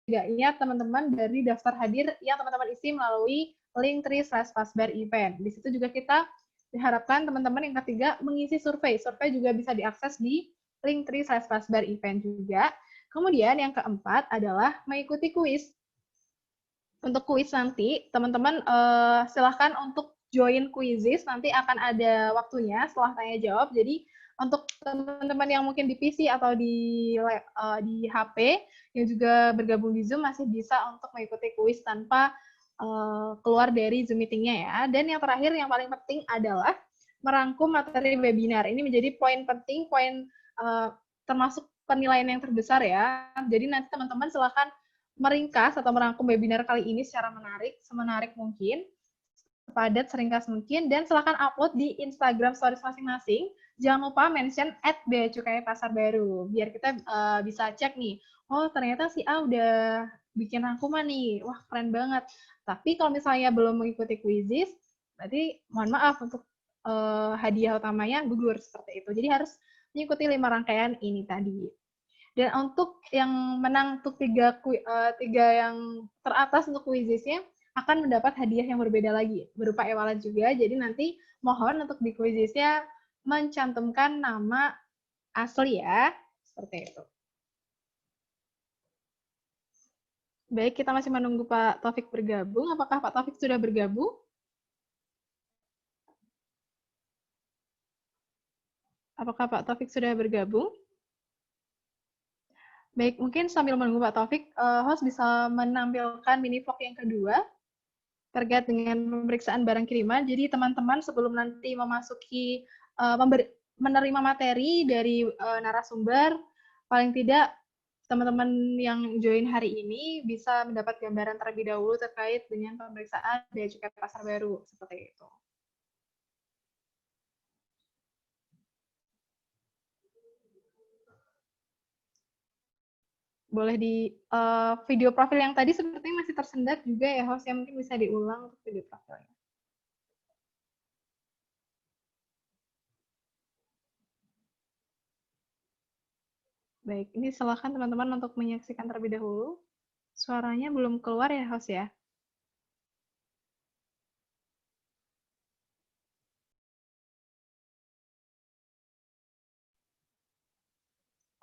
setidaknya teman-teman dari daftar hadir yang teman-teman isi melalui Linktree/Pasbar Event. Di situ juga kita diharapkan teman-teman yang ketiga mengisi survei. Survei juga bisa diakses di Linktree/Pasbar Event juga. Kemudian yang keempat adalah mengikuti kuis. Untuk kuis nanti, teman-teman silahkan untuk join Quizizz, nanti akan ada waktunya setelah tanya jawab. Jadi untuk teman-teman yang mungkin di PC atau di HP yang juga bergabung di Zoom masih bisa untuk mengikuti kuis tanpa keluar dari Zoom meeting-nya ya. Dan yang terakhir yang paling penting adalah merangkum materi webinar. Ini menjadi poin penting, poin termasuk penilaian yang terbesar ya. Jadi nanti teman-teman silakan meringkas atau merangkum webinar kali ini secara menarik, semenarik mungkin, sepadat, seringkas mungkin, dan silakan upload di Instagram Stories masing-masing. Jangan lupa mention @beacukai_pasar_baru, biar kita bisa cek nih, oh ternyata si A udah bikin rangkuman nih, wah keren banget. Tapi kalau misalnya belum mengikuti Quizizz, berarti mohon maaf untuk hadiah utamanya gugur seperti itu. Jadi harus mengikuti 5 rangkaian ini tadi. Dan untuk yang menang untuk tiga yang teratas untuk Quizizz-nya akan mendapat hadiah yang berbeda lagi, berupa e-wallet juga. Jadi nanti mohon untuk di Quizizz-nya mencantumkan nama asli ya, seperti itu. Baik, kita masih menunggu Pak Taufik bergabung. Apakah Pak Taufik sudah bergabung? Apakah Pak Taufik sudah bergabung? Baik, mungkin sambil menunggu Pak Taufik, host bisa menampilkan mini vlog yang kedua terkait dengan pemeriksaan barang kiriman. Jadi teman-teman sebelum nanti memasuki menerima materi dari narasumber, paling tidak teman-teman yang join hari ini bisa mendapat gambaran terlebih dahulu terkait dengan pemeriksaan Bea Cukai Pasar Baru, seperti itu. Boleh di video profil yang tadi sepertinya masih tersendat juga ya host, yang mungkin bisa diulang untuk video profilnya. Baik, ini silakan teman-teman untuk menyaksikan terlebih dahulu. Suaranya belum keluar ya host ya?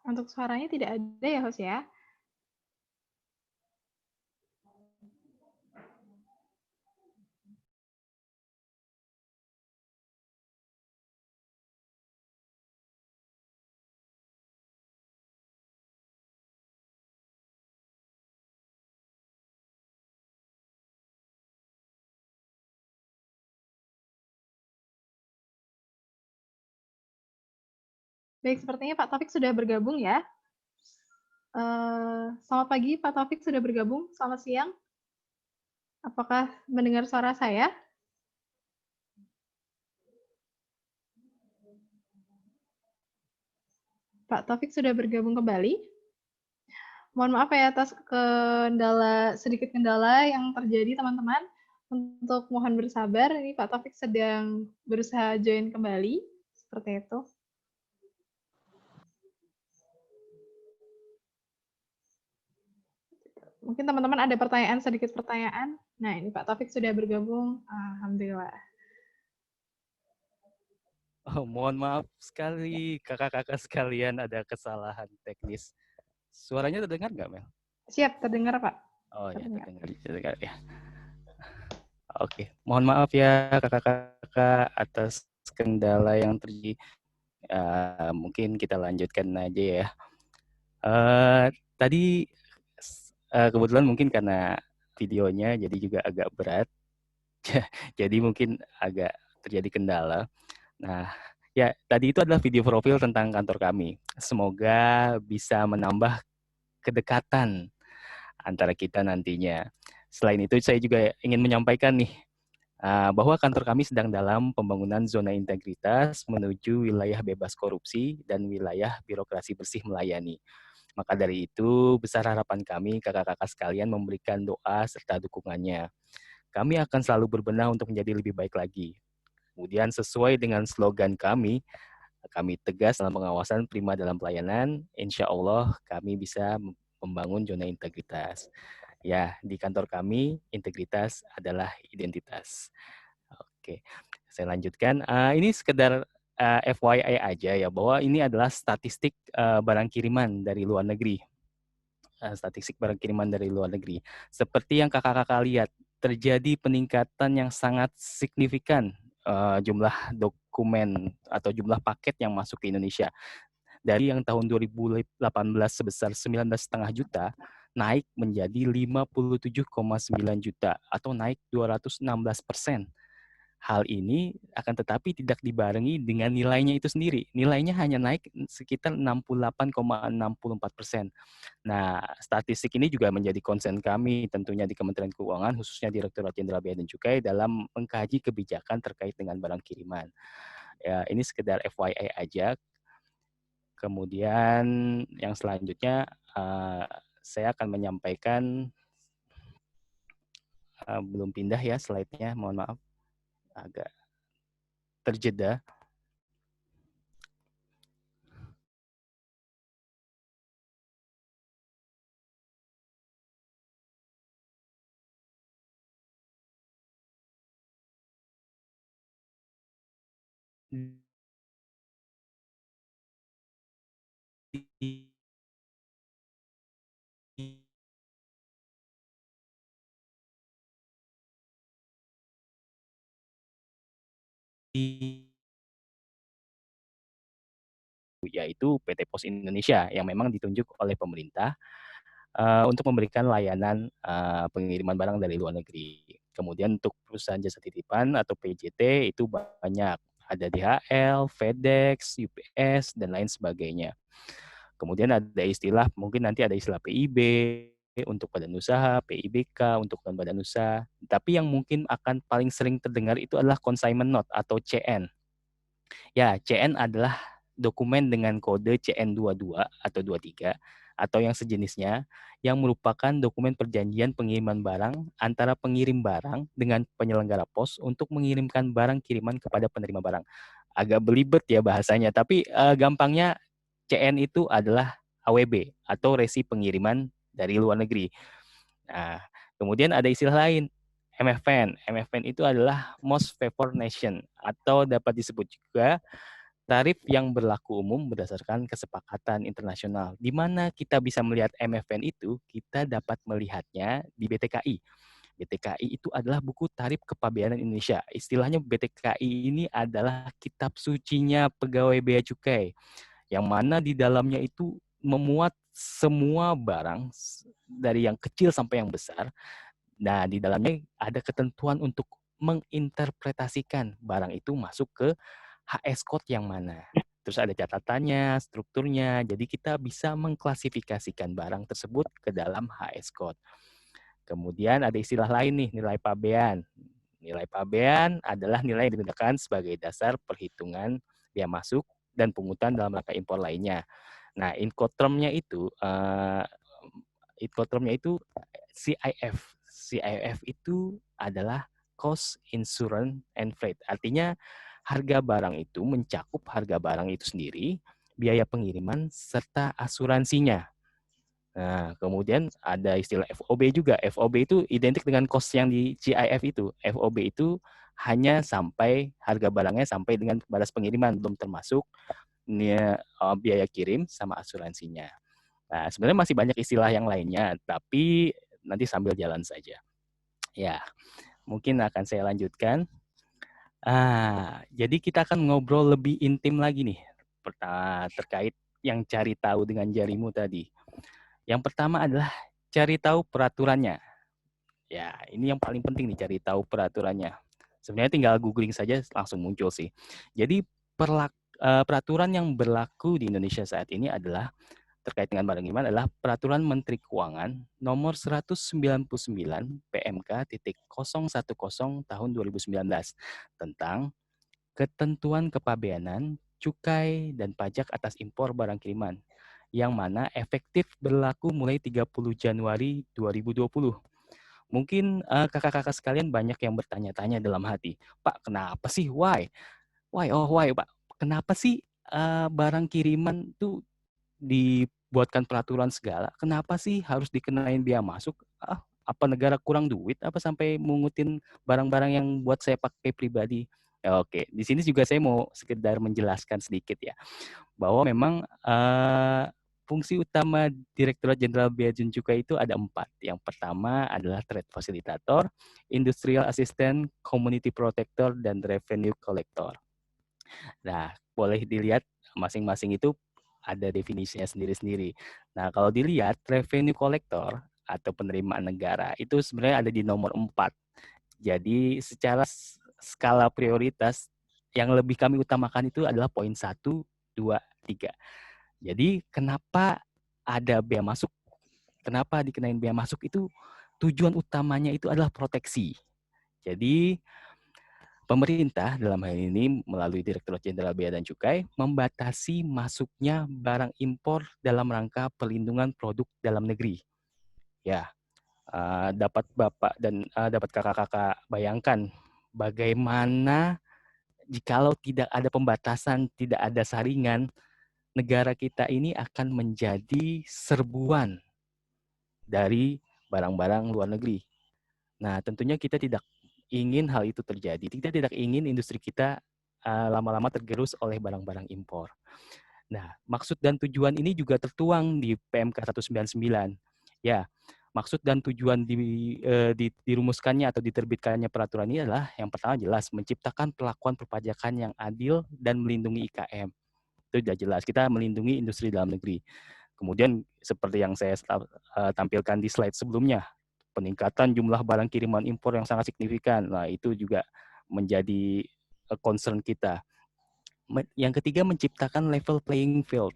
Untuk suaranya tidak ada ya host ya? Baik, sepertinya Pak Taufik sudah bergabung ya. Selamat pagi, Pak Taufik sudah bergabung. Selamat siang. Apakah mendengar suara saya? Pak Taufik sudah bergabung kembali. Mohon maaf ya atas sedikit kendala yang terjadi teman-teman. Untuk mohon bersabar, ini Pak Taufik sedang berusaha join kembali. Seperti itu. Mungkin teman-teman ada sedikit pertanyaan. Nah, ini Pak Taufik sudah bergabung. Alhamdulillah. Oh, mohon maaf sekali kakak-kakak sekalian, ada kesalahan teknis. Suaranya terdengar nggak, Mel? Siap, terdengar Pak. Oh ya, terdengar ya. Oke, mohon maaf ya kakak-kakak atas kendala yang terjadi. Mungkin kita lanjutkan aja ya. Tadi kebetulan mungkin karena videonya jadi juga agak berat, jadi mungkin agak terjadi kendala. Nah, ya tadi itu adalah video profil tentang kantor kami. Semoga bisa menambah kedekatan antara kita nantinya. Selain itu, saya juga ingin menyampaikan nih, bahwa kantor kami sedang dalam pembangunan zona integritas menuju wilayah bebas korupsi dan wilayah birokrasi bersih melayani. Maka dari itu, besar harapan kami kakak-kakak sekalian memberikan doa serta dukungannya. Kami akan selalu berbenah untuk menjadi lebih baik lagi. Kemudian sesuai dengan slogan kami tegas dalam pengawasan, prima dalam pelayanan. Insya Allah kami bisa membangun zona integritas. Ya, di kantor kami integritas adalah identitas. Oke, saya lanjutkan. Ini sekedar FYI aja ya, bahwa ini adalah statistik barang kiriman dari luar negeri. Statistik barang kiriman dari luar negeri. Seperti yang kakak-kakak lihat, terjadi peningkatan yang sangat signifikan jumlah dokumen atau jumlah paket yang masuk ke Indonesia. Dari yang tahun 2018 sebesar 19,5 juta, naik menjadi 57,9 juta atau naik 216%. Hal ini akan tetapi tidak dibarengi dengan nilainya itu sendiri. Nilainya hanya naik sekitar 68,64%. Nah, statistik ini juga menjadi concern kami tentunya di Kementerian Keuangan, khususnya Direktorat Jenderal Bea dan Cukai dalam mengkaji kebijakan terkait dengan barang kiriman. Ya, ini sekedar FYI aja. Kemudian yang selanjutnya saya akan menyampaikan belum pindah ya slide-nya, mohon maaf agak terjeda. Yaitu PT Pos Indonesia yang memang ditunjuk oleh pemerintah untuk memberikan layanan pengiriman barang dari luar negeri. Kemudian untuk perusahaan jasa titipan atau PJT itu banyak, ada DHL, FedEx, UPS, dan lain sebagainya. Kemudian ada istilah, mungkin nanti ada istilah PIB untuk badan usaha, PIBK untuk badan usaha. Tapi yang mungkin akan paling sering terdengar itu adalah consignment note atau CN. Ya, CN adalah dokumen dengan kode CN22 atau 23 atau yang sejenisnya yang merupakan dokumen perjanjian pengiriman barang antara pengirim barang dengan penyelenggara pos untuk mengirimkan barang kiriman kepada penerima barang. Agak belibet ya bahasanya, tapi gampangnya CN itu adalah AWB atau resi pengiriman dari luar negeri. Nah, kemudian ada istilah lain, MFN. MFN itu adalah Most Favored Nation atau dapat disebut juga tarif yang berlaku umum berdasarkan kesepakatan internasional. Di mana kita bisa melihat MFN itu, kita dapat melihatnya di BTKI. BTKI itu adalah buku tarif kepabeanan Indonesia. Istilahnya BTKI ini adalah kitab sucinya pegawai bea cukai, yang mana di dalamnya itu memuat semua barang dari yang kecil sampai yang besar. Nah, di dalamnya ada ketentuan untuk menginterpretasikan barang itu masuk ke HS code yang mana. Terus ada catatannya, strukturnya. Jadi kita bisa mengklasifikasikan barang tersebut ke dalam HS code. Kemudian ada istilah lain nih, nilai pabean. Nilai pabean adalah nilai yang digunakan sebagai dasar perhitungan biaya masuk dan pungutan dalam rangka impor lainnya. Nah, Incoterm-nya itu CIF. CIF itu adalah Cost, Insurance, and Freight. Artinya harga barang itu mencakup harga barang itu sendiri, biaya pengiriman, serta asuransinya. Nah, kemudian ada istilah FOB juga. FOB itu identik dengan cost yang di CIF itu. FOB itu hanya sampai harga barangnya sampai dengan batas pengiriman, belum termasuk biaya kirim sama asuransinya. Nah, sebenarnya masih banyak istilah yang lainnya, tapi nanti sambil jalan saja. Ya, mungkin akan saya lanjutkan. Jadi kita akan ngobrol lebih intim lagi nih terkait yang cari tahu dengan jarimu tadi. Yang pertama adalah cari tahu peraturannya. Ya, ini yang paling penting nih, cari tahu peraturannya. Sebenarnya tinggal googling saja langsung muncul sih. Jadi peraturan yang berlaku di Indonesia saat ini adalah terkait dengan barang kiriman adalah Peraturan Menteri Keuangan Nomor 199 PMK.010 Tahun 2019 tentang ketentuan kepabeanan, cukai, dan pajak atas impor barang kiriman yang mana efektif berlaku mulai 30 Januari 2020. Mungkin kakak-kakak sekalian banyak yang bertanya-tanya dalam hati, Pak, kenapa sih? Why? Why? Oh, why, Pak? Kenapa sih barang kiriman tuh buatkan peraturan segala. Kenapa sih harus dikenain biaya masuk? Apa negara kurang duit? Apa sampai mungutin barang-barang yang buat saya pakai pribadi? Ya, oke, di sini juga saya mau sekedar menjelaskan sedikit ya, bahwa memang fungsi utama Direktorat Jenderal Bea dan Cukai itu ada 4. Yang pertama adalah Trade Facilitator, Industrial Assistant, Community Protector, dan Revenue Collector. Nah, boleh dilihat masing-masing itu ada definisinya sendiri-sendiri. Nah, kalau dilihat Revenue Collector atau penerimaan negara itu sebenarnya ada di nomor 4. Jadi secara skala prioritas yang lebih kami utamakan itu adalah poin 1, 2, 3. Jadi kenapa ada bea masuk? Kenapa dikenain bea masuk itu tujuan utamanya itu adalah proteksi. Jadi pemerintah dalam hal ini melalui Direktorat Jenderal Bea dan Cukai membatasi masuknya barang impor dalam rangka perlindungan produk dalam negeri. Ya, dapat Bapak dan dapat Kakak-kakak bayangkan bagaimana jikalau tidak ada pembatasan, tidak ada saringan, negara kita ini akan menjadi serbuan dari barang-barang luar negeri. Nah, tentunya kita tidak ingin hal itu terjadi. Kita tidak ingin industri kita lama-lama tergerus oleh barang-barang impor. Nah, maksud dan tujuan ini juga tertuang di PMK 199. Ya, maksud dan tujuan dirumuskannya atau diterbitkannya peraturan ini adalah yang pertama jelas menciptakan perlakuan perpajakan yang adil dan melindungi IKM. Itu sudah jelas, kita melindungi industri dalam negeri. Kemudian seperti yang saya tampilkan di slide sebelumnya, peningkatan jumlah barang kiriman impor yang sangat signifikan. Nah, itu juga menjadi concern kita. Yang ketiga, menciptakan level playing field.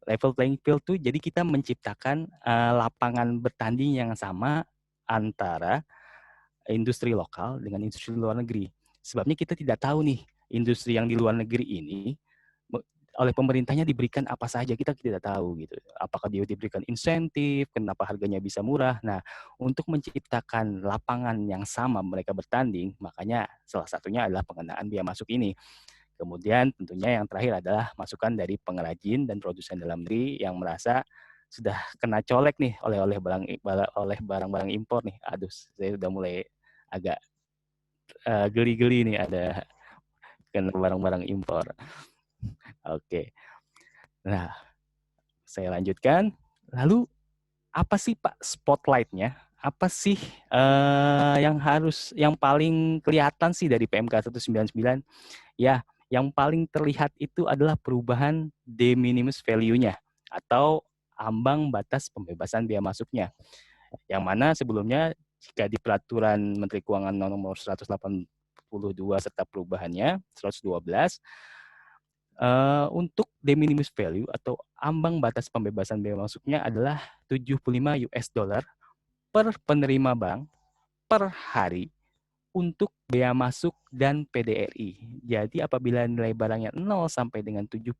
Level playing field itu jadi kita menciptakan lapangan bertanding yang sama antara industri lokal dengan industri luar negeri. Sebabnya kita tidak tahu nih, industri yang di luar negeri ini oleh pemerintahnya diberikan apa saja, kita tidak tahu gitu. Apakah dia diberikan insentif, kenapa harganya bisa murah. Nah, untuk menciptakan lapangan yang sama mereka bertanding, makanya salah satunya adalah pengenaan biaya masuk ini. Kemudian tentunya yang terakhir adalah masukan dari pengrajin dan produsen dalam negeri yang merasa sudah kena colek nih oleh barang-barang impor nih. Aduh, saya sudah mulai agak geli-geli nih ada kena barang-barang impor. Oke. Nah, saya lanjutkan. Lalu apa sih Pak spotlight-nya? Apa sih yang paling kelihatan sih dari PMK 199? Ya, yang paling terlihat itu adalah perubahan de minimis value-nya atau ambang batas pembebasan biaya masuknya. Yang mana sebelumnya jika di peraturan Menteri Keuangan nomor 182 serta perubahannya 112 untuk de minimis value atau ambang batas pembebasan biaya masuknya adalah 75 US dollar per penerima bank per hari untuk bea masuk dan PDRI. Jadi apabila nilai barangnya 0 sampai dengan 75,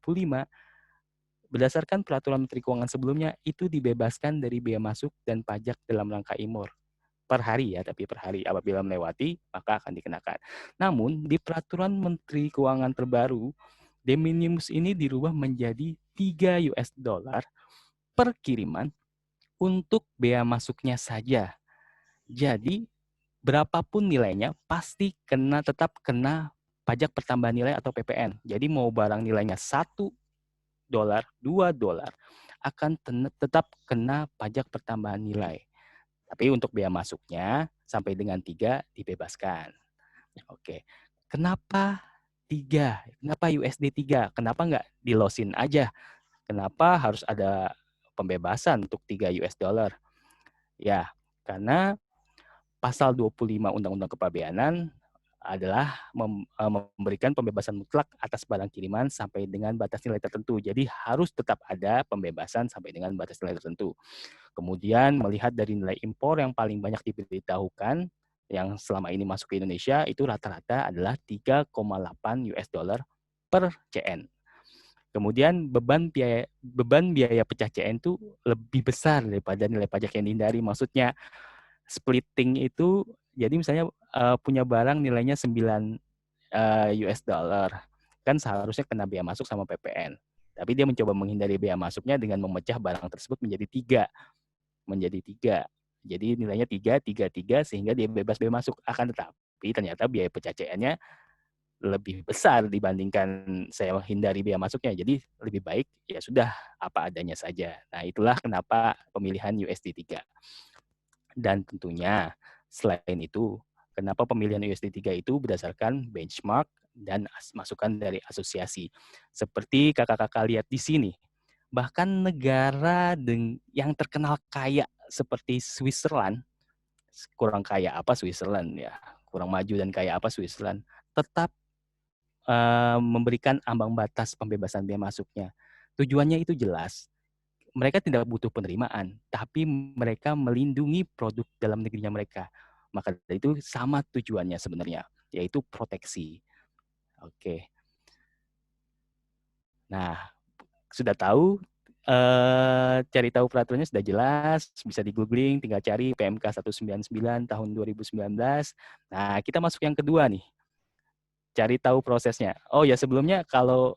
berdasarkan peraturan Menteri Keuangan sebelumnya, itu dibebaskan dari bea masuk dan pajak dalam rangka impor. Per hari ya, tapi per hari. Apabila melewati, maka akan dikenakan. Namun, di peraturan Menteri Keuangan terbaru, de minimis ini dirubah menjadi 3 US dollar per kiriman untuk bea masuknya saja. Jadi, berapapun nilainya, pasti tetap kena pajak pertambahan nilai atau PPN. Jadi, mau barang nilainya $1, $2, akan tetap kena pajak pertambahan nilai. Tapi untuk bea masuknya, sampai dengan 3 dibebaskan. Oke, kenapa 3? Kenapa USD 3? Kenapa nggak di-loss-in aja? Kenapa harus ada pembebasan untuk 3 US dollar? Ya, karena pasal 25 Undang-Undang Kepabeanan adalah memberikan pembebasan mutlak atas barang kiriman sampai dengan batas nilai tertentu. Jadi harus tetap ada pembebasan sampai dengan batas nilai tertentu. Kemudian melihat dari nilai impor yang paling banyak diberitahukan yang selama ini masuk ke Indonesia itu rata-rata adalah 3,8 US dollar per CN. Kemudian beban biaya pecah CN itu lebih besar daripada nilai pajak yang dihindari. Maksudnya splitting itu jadi misalnya punya barang nilainya 9 US dollar kan seharusnya kena biaya masuk sama PPN. Tapi dia mencoba menghindari bea masuknya dengan memecah barang tersebut menjadi tiga. Jadi nilainya 3, 3, 3 sehingga dia bebas bea masuk. Akan tetapi ternyata biaya pencacayannya lebih besar dibandingkan saya hindari bea masuknya. Jadi lebih baik ya sudah apa adanya saja. Nah, itulah kenapa pemilihan USD3. Dan tentunya selain itu, kenapa pemilihan USD3 itu berdasarkan benchmark dan masukan dari asosiasi. Seperti kakak-kakak lihat di sini, bahkan negara yang terkenal kaya seperti Switzerland, kurang kaya apa Switzerland ya, kurang maju dan kaya apa Switzerland, tetap memberikan ambang batas pembebasan bea masuknya. Tujuannya itu jelas, mereka tidak butuh penerimaan, tapi mereka melindungi produk dalam negerinya mereka. Maka dari itu sama tujuannya sebenarnya, yaitu proteksi. Oke. Nah, sudah tahu, cari tahu peraturannya sudah jelas, bisa di-googling, tinggal cari PMK 199 tahun 2019. Nah, kita masuk yang kedua nih, cari tahu prosesnya. Oh ya, sebelumnya kalau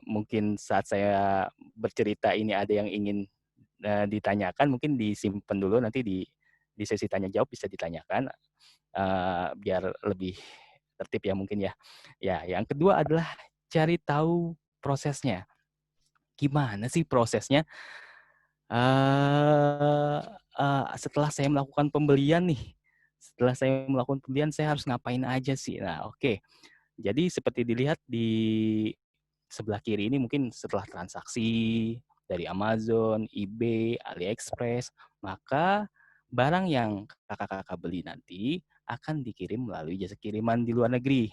mungkin saat saya bercerita ini ada yang ingin ditanyakan, mungkin disimpan dulu, nanti di sesi tanya jawab bisa ditanyakan, biar lebih tertib ya mungkin ya. Ya, yang kedua adalah cari tahu prosesnya. Gimana sih prosesnya? Uh, setelah saya melakukan pembelian nih, saya harus ngapain aja sih? Nah, oke. Jadi seperti dilihat di sebelah kiri ini mungkin setelah transaksi dari Amazon, eBay, AliExpress, maka barang yang kakak-kakak beli nanti akan dikirim melalui jasa kiriman di luar negeri.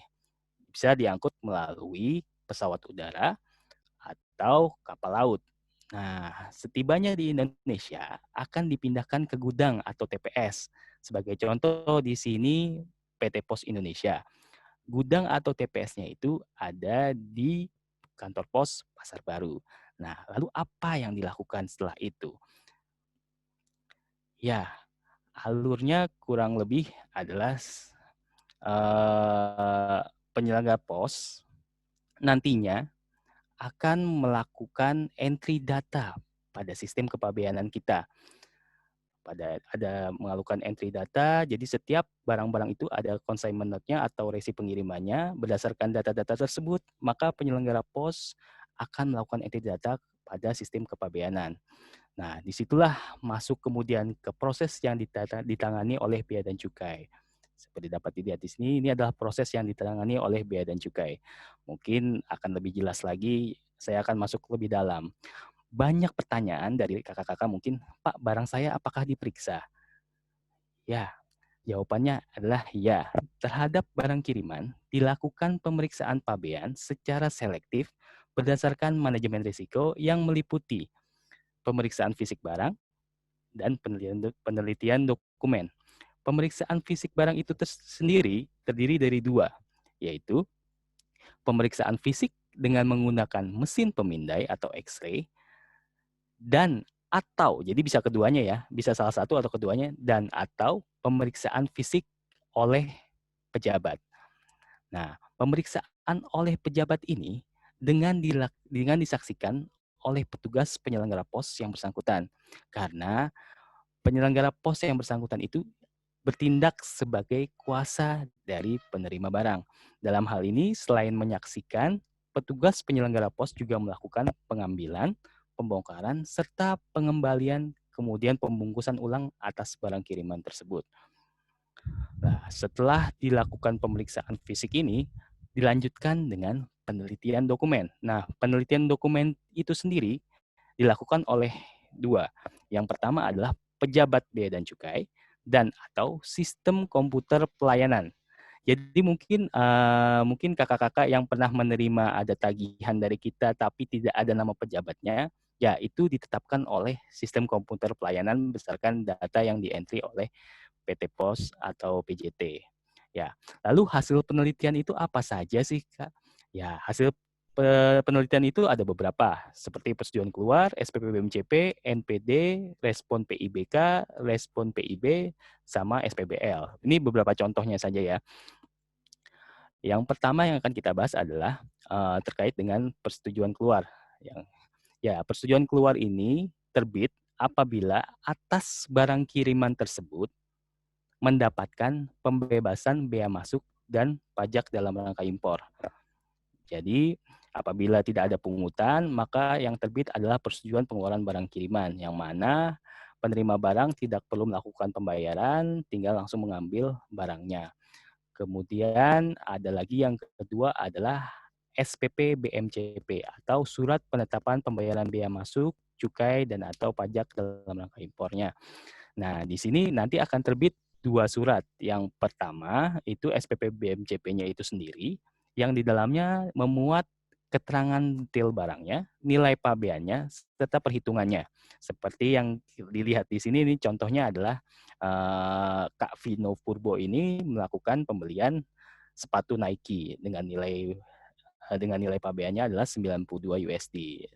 Bisa diangkut melalui pesawat udara atau kapal laut. Nah, setibanya di Indonesia akan dipindahkan ke gudang atau TPS. Sebagai contoh di sini PT Pos Indonesia. Gudang atau TPS-nya itu ada di kantor pos Pasar Baru. Nah, lalu apa yang dilakukan setelah itu? Ya, alurnya kurang lebih adalah penyelenggara pos nantinya akan melakukan entry data pada sistem kepabeanan kita. Ada melakukan entry data, jadi setiap barang-barang itu ada consignment note-nya atau resi pengirimannya. Berdasarkan data-data tersebut, maka penyelenggara pos akan melakukan entry data pada sistem kepabeanan. Nah, disitulah masuk kemudian ke proses yang ditangani oleh Bea dan Cukai. Seperti dapat dilihat di sini, ini adalah proses yang ditangani oleh Bea dan Cukai. Mungkin akan lebih jelas lagi, saya akan masuk lebih dalam. Banyak pertanyaan dari kakak-kakak mungkin, Pak, barang saya apakah diperiksa? Ya, jawabannya adalah ya. Terhadap barang kiriman, dilakukan pemeriksaan pabean secara selektif berdasarkan manajemen risiko yang meliputi pemeriksaan fisik barang dan penelitian dokumen. Pemeriksaan fisik barang itu sendiri terdiri dari dua, yaitu pemeriksaan fisik dengan menggunakan mesin pemindai atau X-ray, dan atau, jadi bisa keduanya ya, bisa salah satu atau keduanya, dan atau pemeriksaan fisik oleh pejabat. Nah, pemeriksaan oleh pejabat ini dengan disaksikan oleh petugas penyelenggara pos yang bersangkutan. Karena penyelenggara pos yang bersangkutan itu bertindak sebagai kuasa dari penerima barang. Dalam hal ini, selain menyaksikan, petugas penyelenggara pos juga melakukan pengambilan, pembongkaran, serta pengembalian, kemudian pembungkusan ulang atas barang kiriman tersebut. Nah, setelah dilakukan pemeriksaan fisik ini, dilanjutkan dengan penelitian dokumen. Nah, penelitian dokumen itu sendiri dilakukan oleh dua. Yang pertama adalah pejabat bea dan cukai dan atau sistem komputer pelayanan. Jadi mungkin kakak-kakak yang pernah menerima ada tagihan dari kita tapi tidak ada nama pejabatnya, ya itu ditetapkan oleh sistem komputer pelayanan berdasarkan data yang di-entry oleh PT Pos atau PJT. Ya, lalu hasil penelitian itu apa saja sih, Kak? Ya, hasil penelitian itu ada beberapa, seperti persetujuan keluar, SPP BMCP, NPD, respon PIBK, respon PIB, sama SPBL. Ini beberapa contohnya saja ya. Yang pertama yang akan kita bahas adalah terkait dengan persetujuan keluar. Persetujuan keluar ini terbit apabila atas barang kiriman tersebut mendapatkan pembebasan bea masuk dan pajak dalam rangka impor. Jadi, apabila tidak ada pungutan, maka yang terbit adalah persetujuan pengeluaran barang kiriman, yang mana penerima barang tidak perlu melakukan pembayaran, tinggal langsung mengambil barangnya. Kemudian ada lagi yang kedua adalah SPP BMCP atau Surat Penetapan Pembayaran Bea Masuk, Cukai, dan atau Pajak dalam rangka impornya. Nah, di sini nanti akan terbit 2 surat. Yang pertama itu SPP BMCP-nya itu sendiri, yang di dalamnya memuat keterangan detail barangnya, nilai pabeannya, serta perhitungannya. Seperti yang dilihat di sini, ini contohnya adalah Kak Vino Purbo ini melakukan pembelian sepatu Nike dengan nilai pabeannya adalah 92 USD.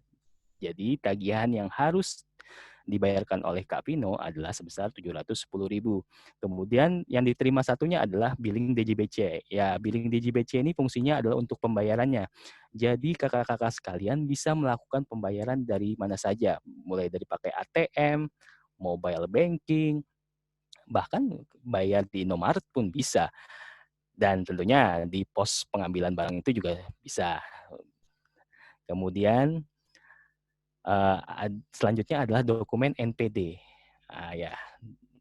Jadi tagihan yang harus dibayarkan oleh Kak Pino adalah sebesar 710.000. Kemudian yang diterima satunya adalah billing DJBC. Ya, billing DJBC ini fungsinya adalah untuk pembayarannya. Jadi kakak-kakak sekalian bisa melakukan pembayaran dari mana saja, mulai dari pakai ATM, mobile banking, bahkan bayar di Indomaret pun bisa. Dan tentunya di pos pengambilan barang itu juga bisa. Kemudian selanjutnya adalah dokumen NPD. Ya,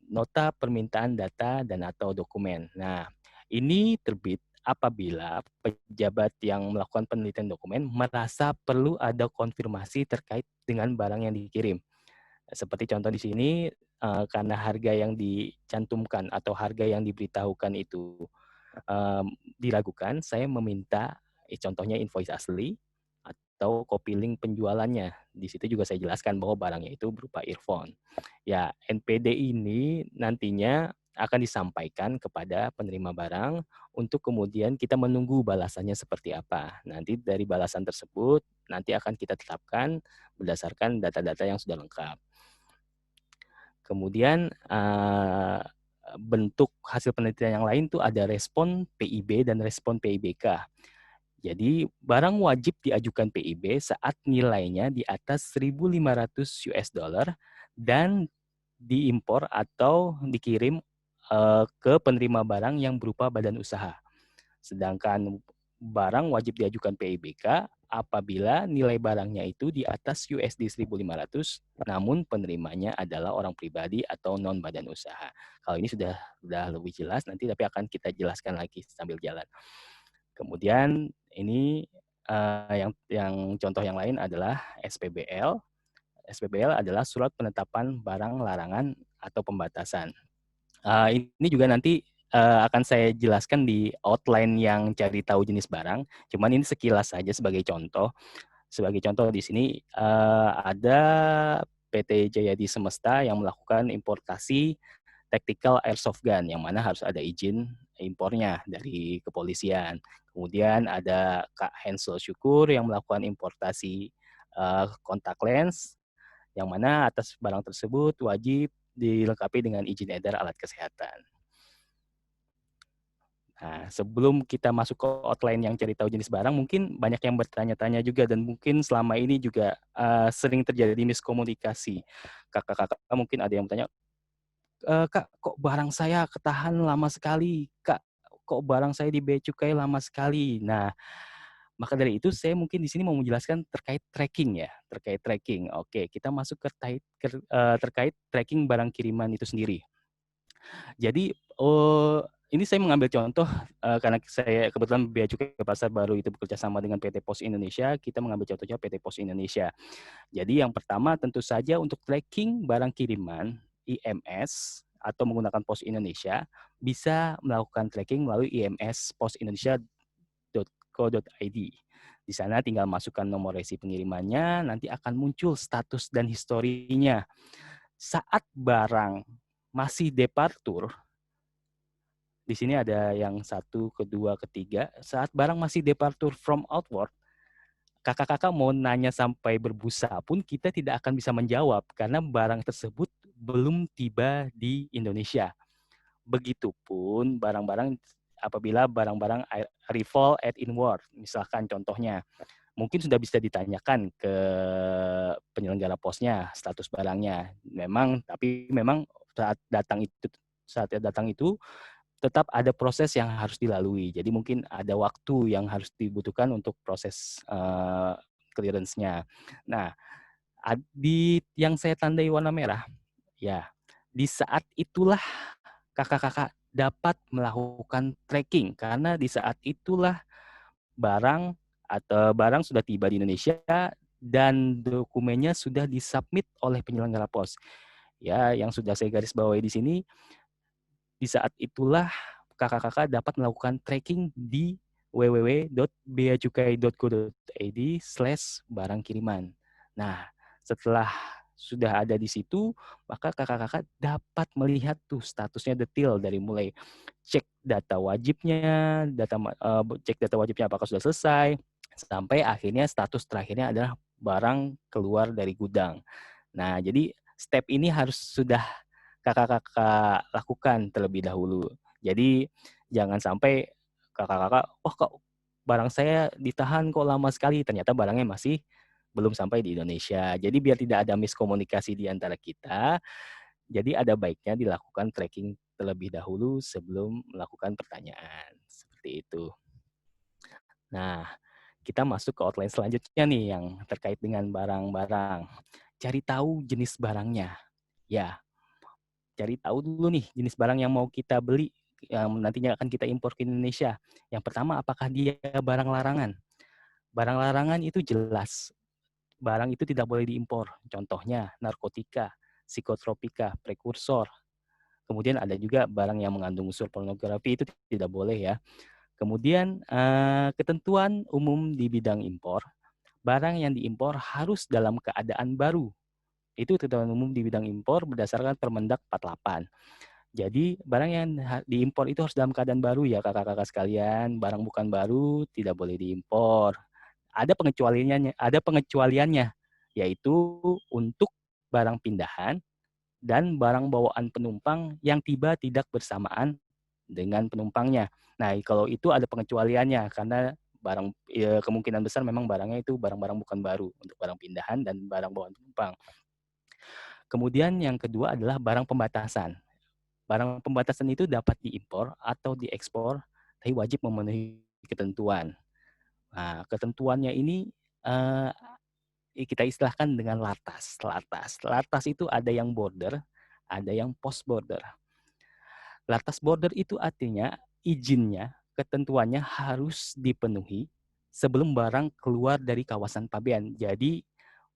nota permintaan data dan atau dokumen. Nah, ini terbit apabila pejabat yang melakukan penelitian dokumen merasa perlu ada konfirmasi terkait dengan barang yang dikirim. Seperti contoh di sini, karena harga yang dicantumkan atau harga yang diberitahukan itu diragukan, saya meminta contohnya invoice asli atau copy link penjualannya. Di situ juga saya jelaskan bahwa barangnya itu berupa earphone. Ya, NPD ini nantinya akan disampaikan kepada penerima barang untuk kemudian kita menunggu balasannya seperti apa. Nanti dari balasan tersebut nanti akan kita tetapkan berdasarkan data-data yang sudah lengkap. Kemudian bentuk hasil penelitian yang lain tuh ada respon PIB dan respon PIBK. Jadi barang wajib diajukan PIB saat nilainya di atas 1.500 US dollar dan diimpor atau dikirim ke penerima barang yang berupa badan usaha. Sedangkan barang wajib diajukan PIBK apabila nilai barangnya itu di atas USD 1.500 namun penerimanya adalah orang pribadi atau non badan usaha. Kalau ini sudah lebih jelas nanti tapi akan kita jelaskan lagi sambil jalan. Kemudian ini yang contoh yang lain adalah SPBL. SPBL adalah surat penetapan barang larangan atau pembatasan. Ini juga nanti akan saya jelaskan di outline yang cari tahu jenis barang. Cuman ini sekilas saja sebagai contoh. Sebagai contoh di sini ada PT Jayadi Semesta yang melakukan importasi tactical airsoft gun yang mana harus ada izin impornya dari kepolisian. Kemudian ada Kak Hensel Syukur yang melakukan importasi kontak lens yang mana atas barang tersebut wajib dilengkapi dengan izin edar alat kesehatan. Nah, sebelum kita masuk ke outline yang cari tahu jenis barang, mungkin banyak yang bertanya-tanya juga dan mungkin selama ini juga sering terjadi miskomunikasi. Kakak-kakak mungkin ada yang bertanya, Kak, kok barang saya ketahan lama sekali? Kak, kok barang saya di bea cukai lama sekali? Nah, maka dari itu saya mungkin di sini mau menjelaskan terkait tracking ya, terkait tracking. Oke, kita masuk terkait tracking barang kiriman itu sendiri. Jadi ini saya mengambil contoh karena saya kebetulan Bea Cukai Pasar Baru itu bekerja sama dengan PT Pos Indonesia, kita mengambil contohnya PT Pos Indonesia. Jadi yang pertama tentu saja untuk tracking barang kiriman IMS atau menggunakan Pos Indonesia bisa melakukan tracking melalui IMS posindonesia.co.id. Di sana tinggal masukkan nomor resi pengirimannya, nanti akan muncul status dan historinya. Saat barang masih departur, di sini ada yang 1, kedua, ketiga. Saat barang masih departure from outward, kakak-kakak mau nanya sampai berbusa pun kita tidak akan bisa menjawab karena barang tersebut belum tiba di Indonesia. Begitupun barang-barang apabila barang-barang arrival at inward, misalkan contohnya mungkin sudah bisa ditanyakan ke penyelenggara posnya status barangnya. Tapi memang saat datang itu tetap ada proses yang harus dilalui. Jadi mungkin ada waktu yang harus dibutuhkan untuk proses clearance-nya. Nah, yang saya tandai warna merah, ya, di saat itulah kakak-kakak dapat melakukan tracking karena di saat itulah barang sudah tiba di Indonesia dan dokumennya sudah disubmit oleh penyelenggara pos. Ya, yang sudah saya garis bawahi di sini, di saat itulah kakak-kakak dapat melakukan tracking di www.beacukai.go.id/barang kiriman. Nah, setelah sudah ada di situ, maka kakak-kakak dapat melihat tuh statusnya detail dari mulai cek data wajibnya, cek data wajibnya apakah sudah selesai, sampai akhirnya status terakhirnya adalah barang keluar dari gudang. Nah, jadi step ini harus sudah kakak-kakak lakukan terlebih dahulu. Jadi jangan sampai kakak-kakak, oh kok barang saya ditahan kok lama sekali, ternyata barangnya masih belum sampai di Indonesia. Jadi biar tidak ada miskomunikasi di antara kita, jadi ada baiknya dilakukan tracking terlebih dahulu sebelum melakukan pertanyaan. Seperti itu. Nah, kita masuk ke outline selanjutnya nih yang terkait dengan barang-barang. Cari tahu jenis barangnya. Ya, cari tahu dulu nih jenis barang yang mau kita beli, yang nantinya akan kita impor ke Indonesia. Yang pertama, apakah dia barang larangan? Barang larangan itu jelas. Barang itu tidak boleh diimpor. Contohnya narkotika, psikotropika, prekursor. Kemudian ada juga barang yang mengandung unsur pornografi, itu tidak boleh ya. Kemudian ketentuan umum di bidang impor, barang yang diimpor harus dalam keadaan baru. Itu ketentuan umum di bidang impor berdasarkan Permendak 48. Jadi barang yang diimpor itu harus dalam keadaan baru ya kakak-kakak sekalian. Barang bukan baru tidak boleh diimpor. Ada pengecualiannya, yaitu untuk barang pindahan dan barang bawaan penumpang yang tiba tidak bersamaan dengan penumpangnya. Nah, kalau itu ada pengecualiannya karena kemungkinan besar memang barangnya itu barang-barang bukan baru untuk barang pindahan dan barang bawaan penumpang. Kemudian yang kedua adalah barang pembatasan. Barang pembatasan itu dapat diimpor atau diekspor, tapi wajib memenuhi ketentuan. Nah, ketentuannya ini kita istilahkan dengan latas. Latas itu ada yang border, ada yang post border. Latas border itu artinya izinnya, ketentuannya harus dipenuhi sebelum barang keluar dari kawasan pabean. Jadi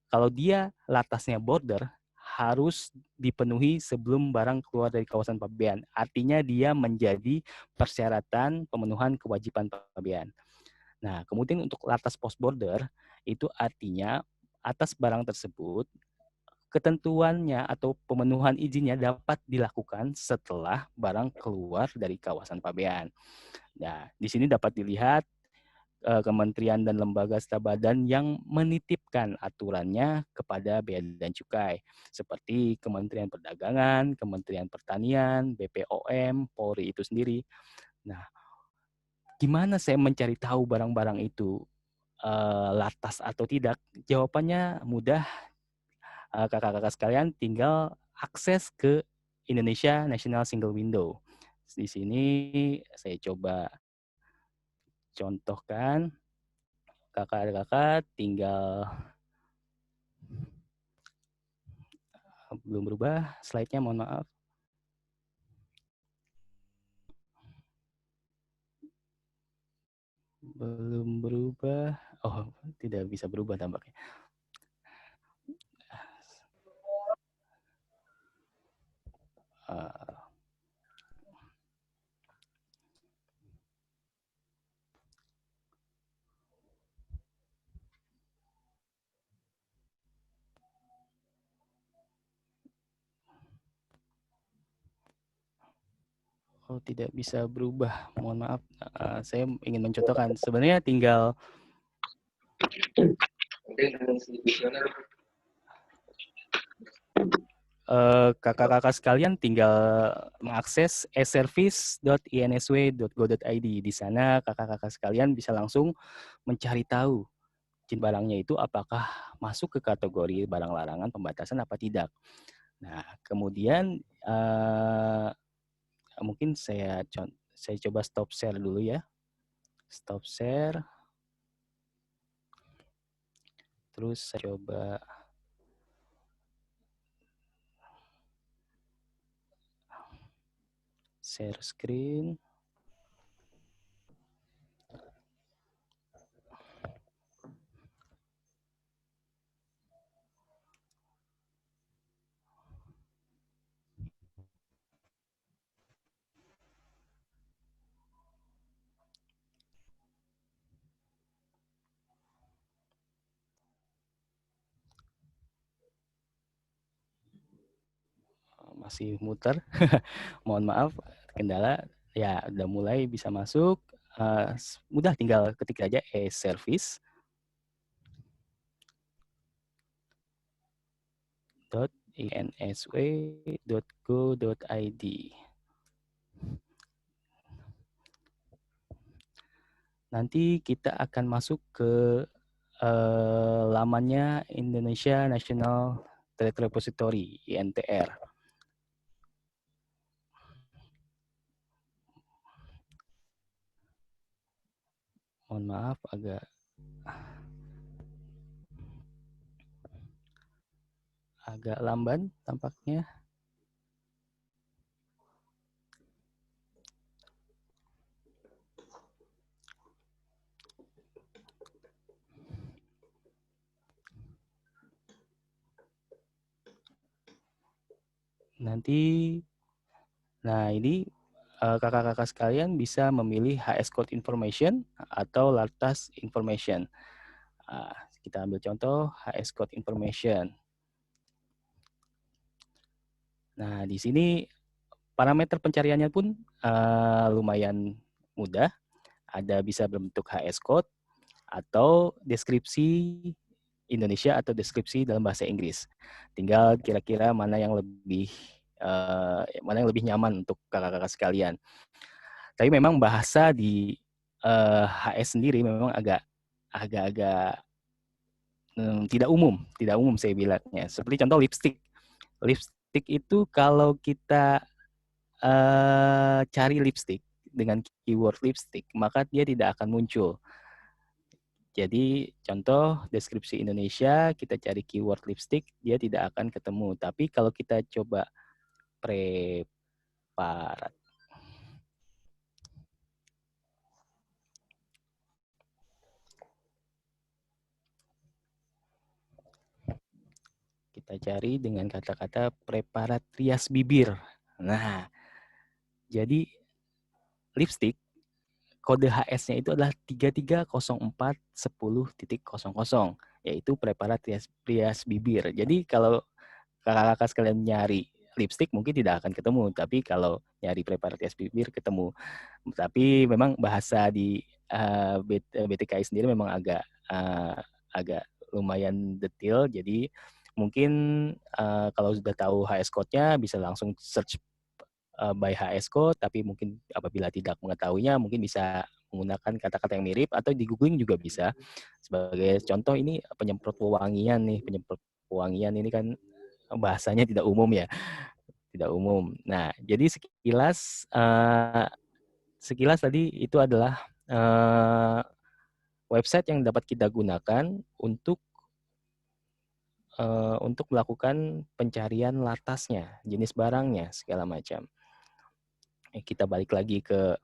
kalau dia latasnya border, harus dipenuhi sebelum barang keluar dari kawasan pabean. Artinya dia menjadi persyaratan pemenuhan kewajiban pabean. Nah, kemudian untuk latas post border, itu artinya atas barang tersebut, ketentuannya atau pemenuhan izinnya dapat dilakukan setelah barang keluar dari kawasan pabean. Nah, di sini dapat dilihat kementerian dan lembaga serta badan yang menitipkan aturannya kepada Bea dan Cukai, seperti Kementerian Perdagangan, Kementerian Pertanian, BPOM, Polri itu sendiri. Nah, gimana saya mencari tahu barang-barang itu latas atau tidak? Jawabannya mudah, kakak-kakak sekalian tinggal akses ke Indonesia National Single Window. Di sini saya coba contohkan, kakak-kakak tinggal belum berubah slide-nya, mohon maaf. Belum berubah. Oh, tidak bisa berubah tampaknya. Oh, tidak bisa berubah. Mohon maaf. Saya ingin mencontohkan. Sebenarnya tinggal kakak-kakak sekalian tinggal mengakses e-service.insw.go.id. Di sana kakak-kakak sekalian bisa langsung mencari tahu izin barangnya itu apakah masuk ke kategori barang larangan pembatasan apa tidak. Nah, kemudian mungkin saya coba stop share dulu ya. Stop share. Terus saya coba share screen. Masih muter. Mohon maaf, kendala. Ya, udah mulai bisa masuk. Mudah, tinggal ketik aja e-service .insw.go.id. Nanti kita akan masuk ke lamannya Indonesia National Trade Repository, INTR. Mohon maaf, agak lamban tampaknya. Nanti, nah ini kakak-kakak sekalian bisa memilih HS Code Information atau Lartas Information. Kita ambil contoh HS Code Information. Nah, di sini parameter pencariannya pun lumayan mudah. Ada bisa berbentuk HS Code atau deskripsi Indonesia atau deskripsi dalam bahasa Inggris. Tinggal kira-kira mana yang lebih nyaman untuk kakak-kakak sekalian. Tapi memang bahasa di HS sendiri memang agak-agak tidak umum saya bilangnya. Seperti contoh lipstick. Lipstick itu kalau kita cari lipstick dengan keyword lipstick, maka dia tidak akan muncul. Jadi contoh deskripsi Indonesia, kita cari keyword lipstick, dia tidak akan ketemu. Tapi kalau kita coba preparat, kita cari dengan kata-kata preparat rias bibir. Nah, jadi lipstick kode HS-nya itu adalah 330410.00, yaitu preparat rias bibir. Jadi kalau kakak-kakak sekalian nyari lipstick mungkin tidak akan ketemu, tapi kalau nyari preparat rias bibir ketemu. Tapi memang bahasa di BTKI sendiri memang agak lumayan detail, jadi mungkin kalau sudah tahu HS code-nya bisa langsung search by HS code, tapi mungkin apabila tidak mengetahuinya mungkin bisa menggunakan kata-kata yang mirip atau di googling juga bisa. Sebagai contoh ini penyemprot wewangian nih, penyemprot wewangian ini kan bahasanya tidak umum ya, tidak umum. Nah, jadi sekilas tadi itu adalah website yang dapat kita gunakan untuk melakukan pencarian latasnya, jenis barangnya, segala macam. Kita balik lagi ke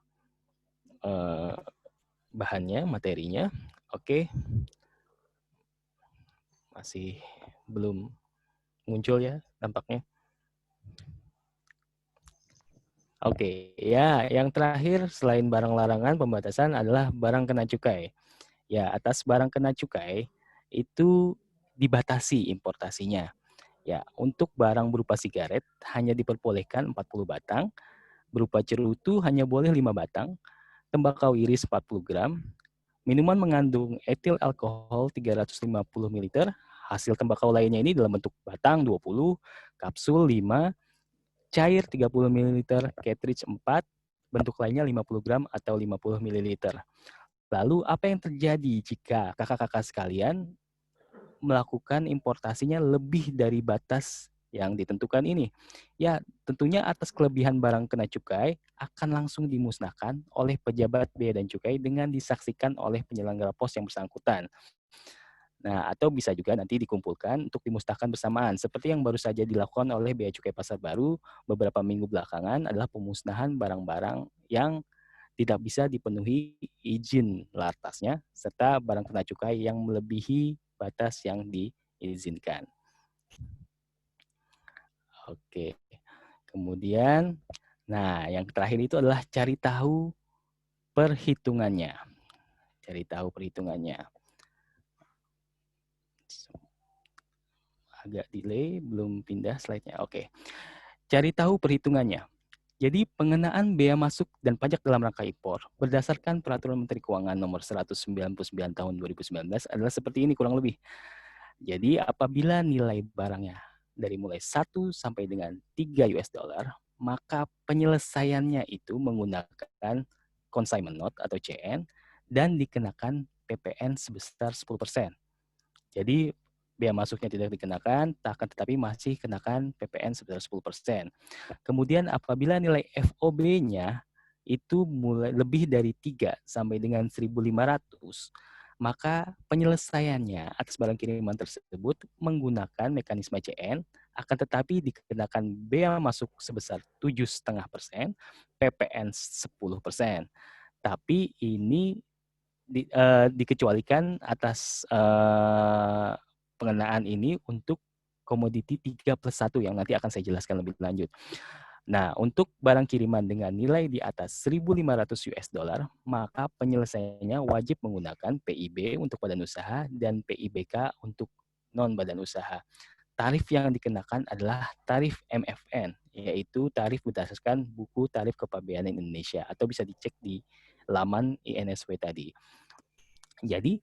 bahannya, materinya. Oke. Masih belum muncul ya tampaknya. Oke, ya yang terakhir selain barang larangan pembatasan adalah barang kena cukai. Ya, atas barang kena cukai itu dibatasi importasinya. Ya, untuk barang berupa sigaret hanya diperbolehkan 40 batang, berupa cerutu hanya boleh 5 batang, tembakau iris 40 gram, minuman mengandung etil alkohol 350 ml, hasil tembakau lainnya ini dalam bentuk batang 20, kapsul 5, cair 30 ml, cartridge 4, bentuk lainnya 50 gram atau 50 ml. Lalu apa yang terjadi jika kakak-kakak sekalian melakukan importasinya lebih dari batas yang ditentukan ini? Ya, tentunya atas kelebihan barang kena cukai akan langsung dimusnahkan oleh pejabat bea dan cukai dengan disaksikan oleh penyelenggara pos yang bersangkutan. Nah, atau bisa juga nanti dikumpulkan untuk dimusnahkan bersamaan. Seperti yang baru saja dilakukan oleh Bea Cukai Pasar Baru beberapa minggu belakangan adalah pemusnahan barang-barang yang tidak bisa dipenuhi izin lartasnya, serta barang kena cukai yang melebihi batas yang diizinkan. Oke, kemudian, nah yang terakhir itu adalah cari tahu perhitungannya. Cari tahu perhitungannya. Agak delay, belum pindah slide-nya. Oke, cari tahu perhitungannya. Jadi pengenaan bea masuk dan pajak dalam rangka impor berdasarkan Peraturan Menteri Keuangan Nomor 199 Tahun 2019 adalah seperti ini kurang lebih. Jadi apabila nilai barangnya dari mulai 1 sampai dengan 3 US dollar, maka penyelesaiannya itu menggunakan consignment note atau CN dan dikenakan PPN sebesar 10%. Jadi bea masuknya tidak dikenakan, tetapi masih kenakan PPN sebesar 10%. Kemudian apabila nilai FOB-nya itu mulai lebih dari 3 sampai dengan 1.500, maka penyelesaiannya atas barang kiriman tersebut menggunakan mekanisme CN, akan tetapi dikenakan bea masuk sebesar 7,5%, PPN 10%. Tapi ini dikecualikan atas pengenaan ini untuk komoditi 3+1 yang nanti akan saya jelaskan lebih lanjut. Nah, untuk barang kiriman dengan nilai di atas 1.500 US dollar, maka penyelesaiannya wajib menggunakan PIB untuk badan usaha dan PIBK untuk non badan usaha. Tarif yang dikenakan adalah tarif MFN, yaitu tarif berdasarkan buku tarif kepabeanan Indonesia, atau bisa dicek di laman INSW tadi. Jadi,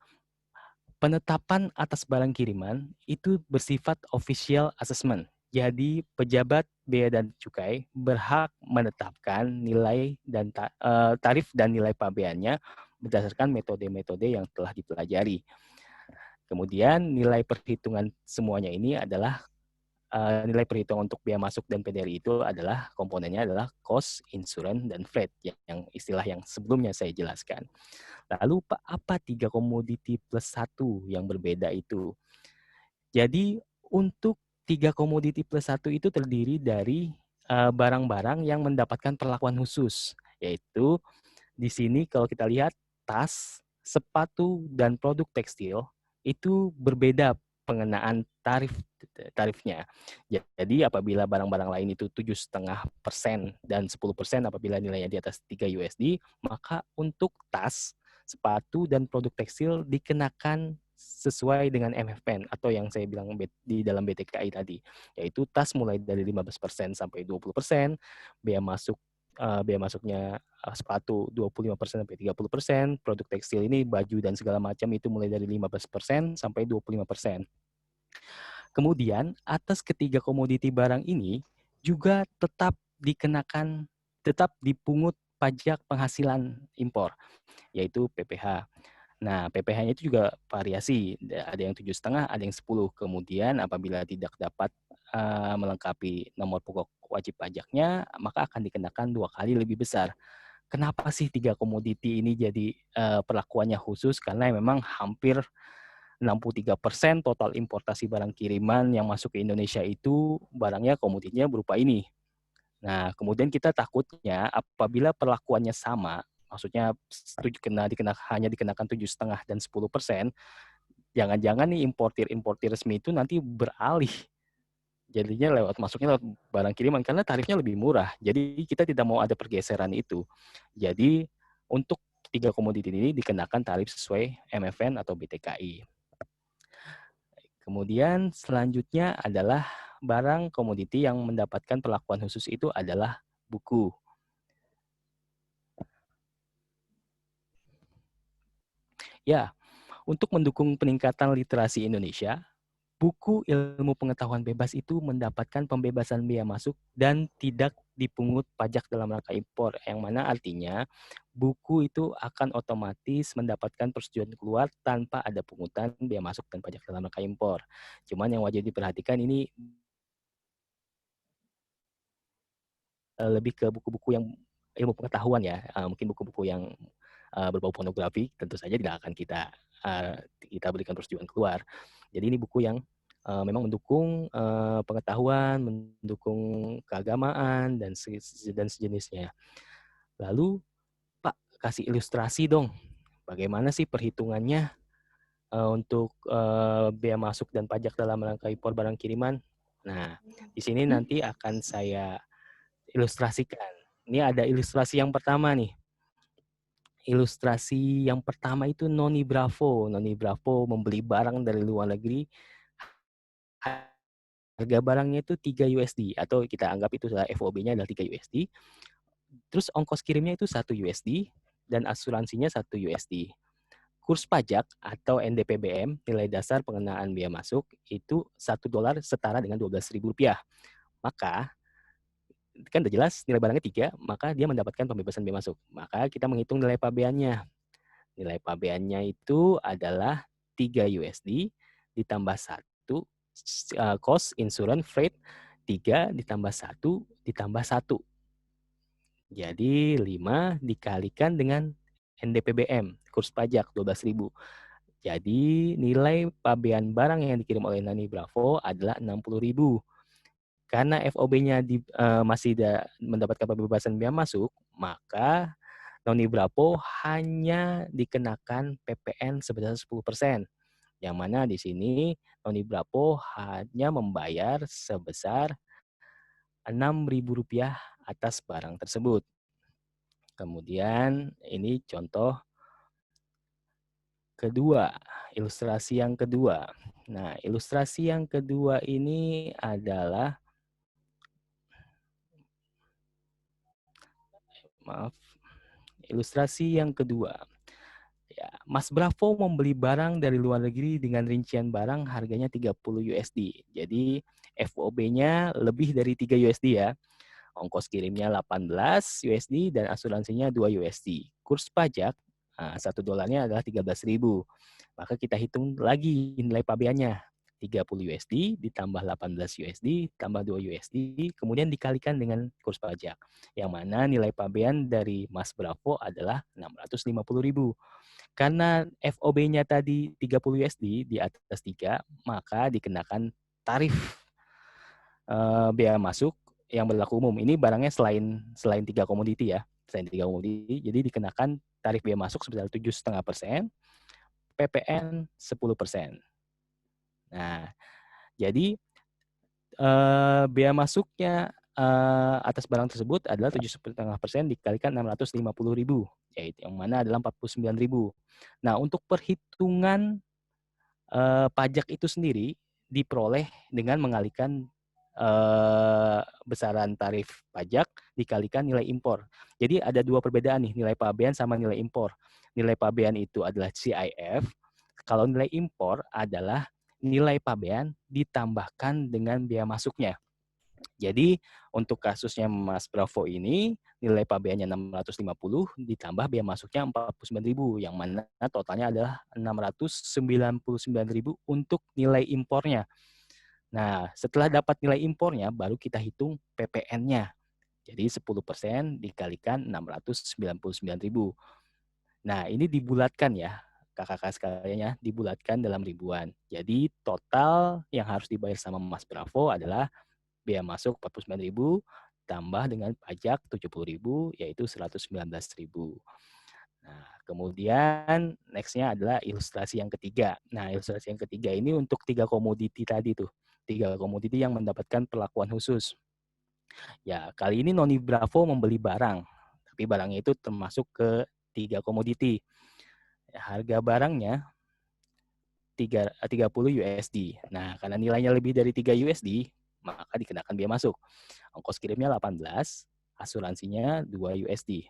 penetapan atas barang kiriman itu bersifat official assessment. Jadi pejabat bea dan cukai berhak menetapkan nilai dan tarif dan nilai pabeannya berdasarkan metode-metode yang telah dipelajari. Kemudian nilai perhitungan semuanya ini adalah nilai perhitungan untuk biaya masuk dan PDRI itu adalah komponennya adalah cost, insurance, dan freight yang istilah yang sebelumnya saya jelaskan. Lalu apa 3 komoditi plus 1 yang berbeda itu? Jadi untuk 3 komoditi plus 1 itu terdiri dari barang-barang yang mendapatkan perlakuan khusus, yaitu di sini kalau kita lihat tas, sepatu, dan produk tekstil itu berbeda pengenaan tarifnya. Jadi apabila barang-barang lain itu 7,5% dan 10% apabila nilainya di atas 3 USD, maka untuk tas, sepatu, dan produk tekstil dikenakan sesuai dengan MFN atau yang saya bilang di dalam BTKI tadi, yaitu tas mulai dari 15% sampai 20%, bea masuknya sepatu 25% sampai 30%, produk tekstil ini baju dan segala macam itu mulai dari 15% sampai 25%. Kemudian atas ketiga komoditi barang ini juga tetap dipungut pajak penghasilan impor, yaitu PPH. Nah, PPH-nya itu juga variasi, ada yang 7,5, ada yang 10. Kemudian apabila tidak dapat melengkapi nomor pokok wajib pajaknya, maka akan dikenakan 2 kali lebih besar. Kenapa sih 3 komoditi ini jadi perlakuannya khusus? Karena memang hampir 63% total importasi barang kiriman yang masuk ke Indonesia itu barangnya komoditinya berupa ini. Nah, kemudian kita takutnya apabila perlakuannya sama, maksudnya hanya dikenakan 7,5 dan 10%, jangan-jangan nih importir resmi itu nanti beralih. Jadinya masuknya lewat barang kiriman karena tarifnya lebih murah. Jadi kita tidak mau ada pergeseran itu. Jadi untuk 3 komoditi ini dikenakan tarif sesuai MFN atau BTKI. Kemudian selanjutnya adalah barang komoditi yang mendapatkan perlakuan khusus itu adalah buku. Ya, untuk mendukung peningkatan literasi Indonesia, buku ilmu pengetahuan bebas itu mendapatkan pembebasan bea masuk dan tidak dipungut pajak dalam rangka impor, yang mana artinya buku itu akan otomatis mendapatkan persetujuan keluar tanpa ada pungutan bea masuk dan pajak dalam rangka impor. Cuman yang wajib diperhatikan ini lebih ke buku-buku yang ilmu pengetahuan ya, mungkin buku-buku yang berbau pornografi tentu saja tidak akan kita berikan persetujuan keluar. Jadi ini buku yang memang mendukung pengetahuan, mendukung keagamaan dan sejenisnya. Lalu Pak kasih ilustrasi dong, bagaimana sih perhitungannya untuk bea masuk dan pajak dalam rangka impor barang kiriman? Nah, di sini nanti akan saya ilustrasikan. Ini ada ilustrasi yang pertama nih. Ilustrasi yang pertama itu Noni Bravo. Noni Bravo membeli barang dari luar negeri. Harga barangnya itu 3 USD atau kita anggap itu FOB-nya adalah 3 USD. Terus ongkos kirimnya itu 1 USD dan asuransinya 1 USD. Kurs pajak atau NDPBM, nilai dasar pengenaan biaya masuk, itu $1 setara dengan Rp12.000. Maka kan udah jelas nilai barangnya 3, maka dia mendapatkan pembebasan bea masuk. Maka kita menghitung nilai pabeannya. Nilai pabeannya itu adalah 3 USD ditambah 1 cost insurance freight 3 ditambah 1 ditambah 1. Jadi 5 dikalikan dengan NDPBM, kurs pajak 12.000. Jadi nilai pabean barang yang dikirim oleh Nani Bravo adalah 60.000. Karena FOB-nya masih mendapatkan pembebasan bea masuk, maka Noni Bravo hanya dikenakan PPN sebesar 10%. Yang mana di sini Noni Bravo hanya membayar sebesar Rp6.000 atas barang tersebut. Kemudian ini contoh kedua, ilustrasi yang kedua. Nah, ilustrasi yang kedua ini adalah ilustrasi yang kedua. Ya, Mas Bravo membeli barang dari luar negeri dengan rincian barang harganya 30 USD. Jadi FOB-nya lebih dari 3 USD ya. Ongkos kirimnya 18 USD dan asuransinya 2 USD. Kurs pajak $1 adalah 13.000. Maka kita hitung lagi nilai pabeannya. 30 USD ditambah 18 USD tambah 2 USD kemudian dikalikan dengan kurs pajak. Yang mana nilai pabean dari Mas Bravo adalah 650.000. Karena FOB-nya tadi 30 USD di atas 3, maka dikenakan tarif bea masuk yang berlaku umum. Ini barangnya selain 3 komoditi ya, selain 3 komoditi, jadi dikenakan tarif bea masuk sebesar 7,5%, PPN 10%. Nah, jadi bea masuknya atas barang tersebut adalah 7,5% dikalikan 650.000, yaitu yang mana adalah 49.000. Nah, untuk perhitungan pajak itu sendiri diperoleh dengan mengalihkan besaran tarif pajak dikalikan nilai impor. Jadi ada dua perbedaan nih, nilai pabean sama nilai impor. Nilai pabean itu adalah CIF, kalau nilai impor adalah nilai pabean ditambahkan dengan biaya masuknya. Jadi untuk kasusnya Mas Bravo ini nilai pabeannya 650 ditambah biaya masuknya 49.000 yang mana totalnya adalah 699.000 untuk nilai impornya. Nah, setelah dapat nilai impornya baru kita hitung PPN-nya. Jadi 10% dikalikan 699.000. Nah, ini dibulatkan ya, kakak-kakak sekalian ya, dibulatkan dalam ribuan. Jadi total yang harus dibayar sama Mas Bravo adalah bea masuk 49.000 tambah dengan pajak 70.000 yaitu 119.000. Nah, kemudian next-nya adalah ilustrasi yang ketiga. Nah, ilustrasi yang ketiga ini untuk 3 komoditi tadi tuh. 3 komoditi yang mendapatkan perlakuan khusus. Ya, kali ini Noni Bravo membeli barang, tapi barangnya itu termasuk ke 3 komoditi. Harga barangnya 30 USD. Nah, karena nilainya lebih dari 3 USD, maka dikenakan biaya masuk. Ongkos kirimnya 18, asuransinya 2 USD.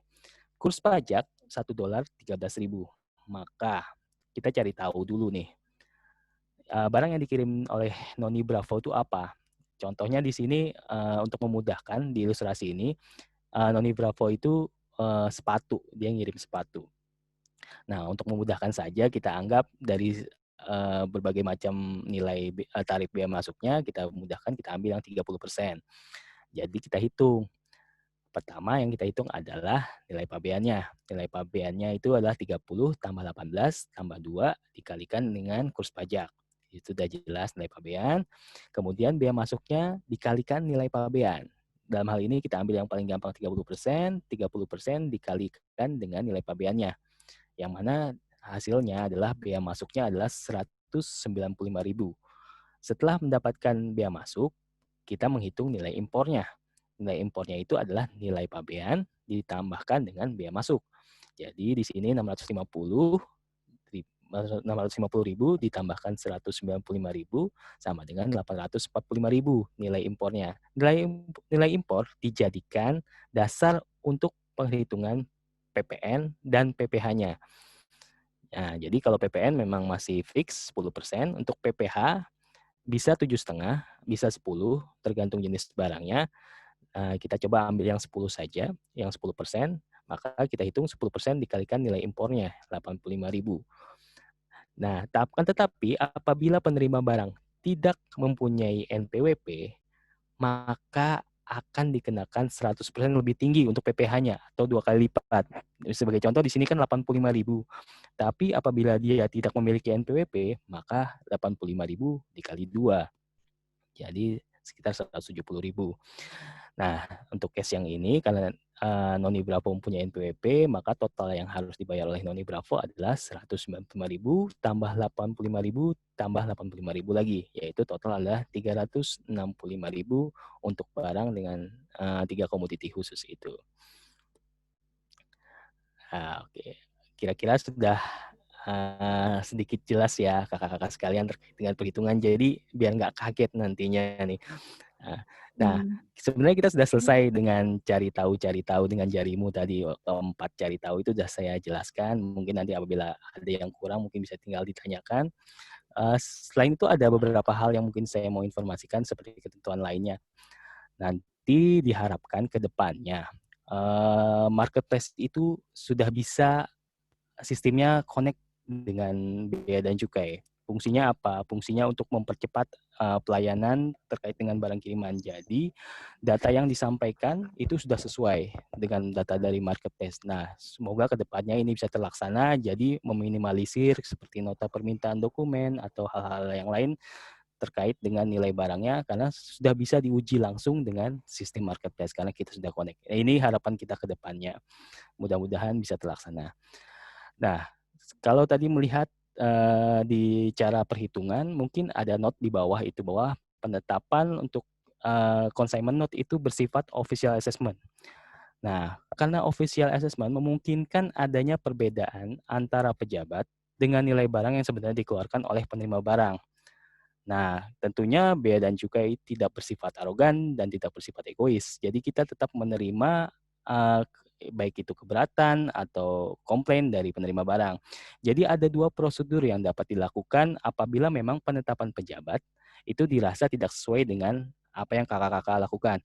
Kurs pajak $1 13.000. Maka kita cari tahu dulu nih, barang yang dikirim oleh Noni Bravo itu apa? contohnya di sini untuk memudahkan di ilustrasi ini, Noni Bravo itu sepatu, dia ngirim sepatu. Nah, untuk memudahkan saja kita anggap dari berbagai macam nilai tarif biaya masuknya, kita mudahkan kita ambil yang 30%. Jadi kita hitung. Pertama yang kita hitung adalah nilai pabeannya. Nilai pabeannya itu adalah 30 tambah 18 tambah 2 dikalikan dengan kurs pajak. Itu sudah jelas nilai pabean. Kemudian biaya masuknya dikalikan nilai pabean. Dalam hal ini kita ambil yang paling gampang 30%, 30% dikalikan dengan nilai pabeannya. Yang mana hasilnya adalah biaya masuknya adalah 195.000. Setelah mendapatkan biaya masuk, kita menghitung nilai impornya. Nilai impornya itu adalah nilai pabean ditambahkan dengan biaya masuk. Jadi di sini 650.000 ditambahkan 195.000 sama dengan 845.000 nilai impornya. Nilai impor dijadikan dasar untuk penghitungan PPN dan PPh-nya. Nah, jadi kalau PPN memang masih fix 10%, untuk PPh bisa 7,5, bisa 10, tergantung jenis barangnya. Kita coba ambil yang 10 saja, yang 10%, maka kita hitung 10% dikalikan nilai impornya, 85.000. Nah, tetapi apabila penerima barang tidak mempunyai NPWP, maka akan dikenakan 100% lebih tinggi untuk PPh-nya atau 2 kali lipat. Sebagai contoh di sini kan 85.000. Tapi apabila dia tidak memiliki NPWP, maka 85.000 dikali 2. Jadi sekitar 170.000. Nah, untuk case yang ini karena Noni Bravo mempunyai NPWP, maka total yang harus dibayar oleh Noni Bravo adalah 195.000 tambah 85.000 tambah 85.000 lagi, yaitu total adalah 365.000 untuk barang dengan 3 komoditi khusus itu. Nah, oke. Kira-kira sudah sedikit jelas ya kakak-kakak sekalian terkait dengan perhitungan, jadi biar nggak kaget nantinya nih. Nah, sebenarnya kita sudah selesai dengan cari tahu dengan jarimu tadi, 4 cari tahu itu sudah saya jelaskan. Mungkin nanti apabila ada yang kurang mungkin bisa tinggal ditanyakan. Selain itu ada beberapa hal yang mungkin saya mau informasikan seperti ketentuan lainnya. Nanti diharapkan ke depannya marketplace itu sudah bisa sistemnya connect dengan bea dan cukai. Fungsinya apa? Fungsinya untuk mempercepat pelayanan terkait dengan barang kiriman. Jadi data yang disampaikan itu sudah sesuai dengan data dari marketplace. Nah, semoga kedepannya ini bisa terlaksana. Jadi meminimalisir seperti nota permintaan dokumen atau hal-hal yang lain terkait dengan nilai barangnya karena sudah bisa diuji langsung dengan sistem marketplace karena kita sudah connect. Ini harapan kita ke depannya. Mudah-mudahan bisa terlaksana. Nah, kalau tadi melihat di cara perhitungan, mungkin ada note di bawah itu bahwa penetapan untuk consignment note itu bersifat official assessment. Nah, karena official assessment memungkinkan adanya perbedaan antara pejabat dengan nilai barang yang sebenarnya dikeluarkan oleh penerima barang. Nah, tentunya bea dan cukai tidak bersifat arogan dan tidak bersifat egois. Jadi kita tetap menerima baik itu keberatan atau komplain dari penerima barang. Jadi ada 2 prosedur yang dapat dilakukan apabila memang penetapan pejabat itu dirasa tidak sesuai dengan apa yang kakak-kakak lakukan.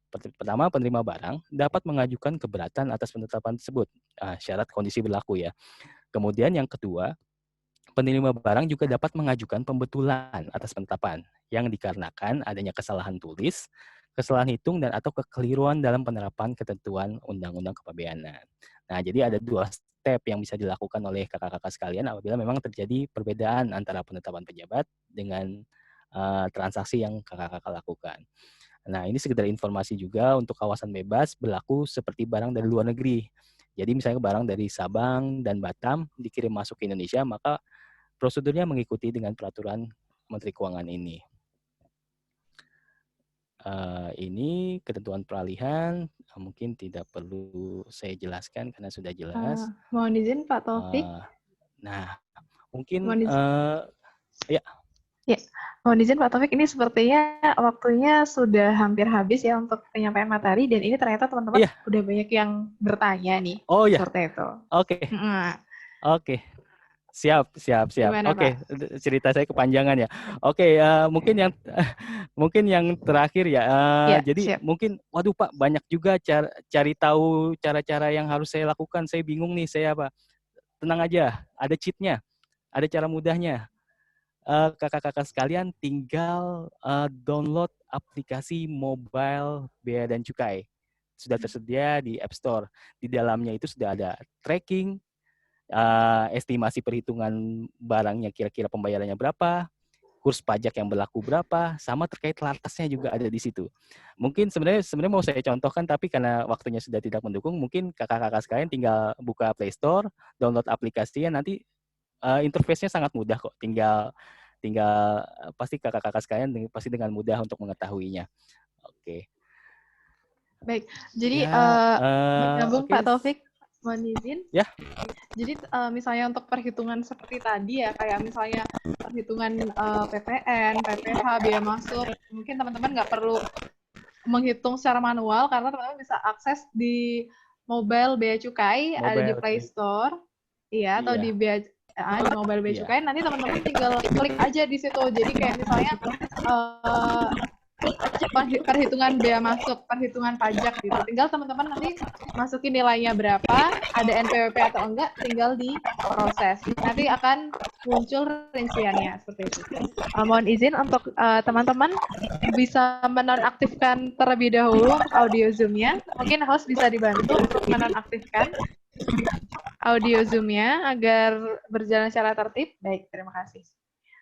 Pertama, penerima barang dapat mengajukan keberatan atas penetapan tersebut. Syarat kondisi berlaku ya. Kemudian yang kedua, penerima barang juga dapat mengajukan pembetulan atas penetapan yang dikarenakan adanya kesalahan tulis, kesalahan hitung, dan atau kekeliruan dalam penerapan ketentuan Undang-Undang Kepabeanan. Nah, jadi ada 2 step yang bisa dilakukan oleh kakak-kakak sekalian apabila memang terjadi perbedaan antara penetapan pejabat dengan transaksi yang kakak-kakak lakukan. Nah, ini sekedar informasi juga untuk kawasan bebas berlaku seperti barang dari luar negeri. Jadi misalnya barang dari Sabang dan Batam dikirim masuk ke Indonesia, maka prosedurnya mengikuti dengan peraturan Menteri Keuangan ini. Ini ketentuan peralihan, mungkin tidak perlu saya jelaskan karena sudah jelas. Mohon izin Pak Taufik. Nah, mungkin ya. Ya, mohon izin Pak Taufik, ini sepertinya waktunya sudah hampir habis ya untuk penyampaian materi dan ini ternyata teman-teman udah banyak yang bertanya nih. Oh ya. Seperti itu. Oke. Oke. Siap. Gimana, Oke, Pak? cerita saya kepanjangan ya. Oke, mungkin yang terakhir ya. Ya, Jadi siap. mungkin, waduh Pak, banyak juga cari tahu cara-cara yang harus saya lakukan. Saya bingung nih, saya apa? Tenang aja, ada cheat-nya, ada cara mudahnya. Kakak-kakak sekalian tinggal download aplikasi mobile Bea dan Cukai. Sudah tersedia di App Store. Di dalamnya itu sudah ada tracking, estimasi perhitungan barangnya kira-kira pembayarannya berapa, kurs pajak yang berlaku berapa, sama terkait lartasnya juga ada di situ. Mungkin sebenarnya mau saya contohkan, tapi karena waktunya sudah tidak mendukung, mungkin kakak-kakak sekalian tinggal buka Play Store, download aplikasinya, nanti interface-nya sangat mudah kok. Tinggal tinggal pasti kakak-kakak sekalian pasti dengan mudah untuk mengetahuinya. Oke. Baik. Jadi Ya, menyambung oke. Pak Taufik, mohon izin. Ya, Jadi misalnya untuk perhitungan seperti tadi ya, kayak misalnya perhitungan PPN, PPh, biaya masuk, mungkin teman-teman nggak perlu menghitung secara manual karena teman-teman bisa akses di mobile Bea Cukai, ada di mobile. Play Store, iya, atau di Iya, di mobile Bea iya. Cukai. Nanti teman-teman tinggal klik aja di situ. Jadi kayak misalnya uh, perhitungan bea masuk, perhitungan pajak gitu. Tinggal teman-teman nanti masukin nilainya berapa, ada NPWP atau enggak, tinggal diproses. Nanti akan muncul rinciannya seperti itu. Mohon izin untuk teman-teman bisa menonaktifkan terlebih dahulu audio Zoom-nya. Mungkin host bisa dibantu untuk menonaktifkan audio Zoom-nya agar berjalan secara tertib. Baik, terima kasih.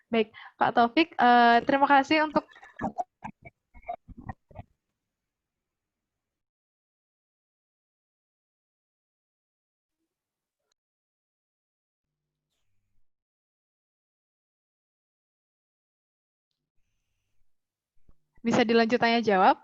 Baik, Pak Taufik, terima kasih untuk bisa dilanjut tanya jawab.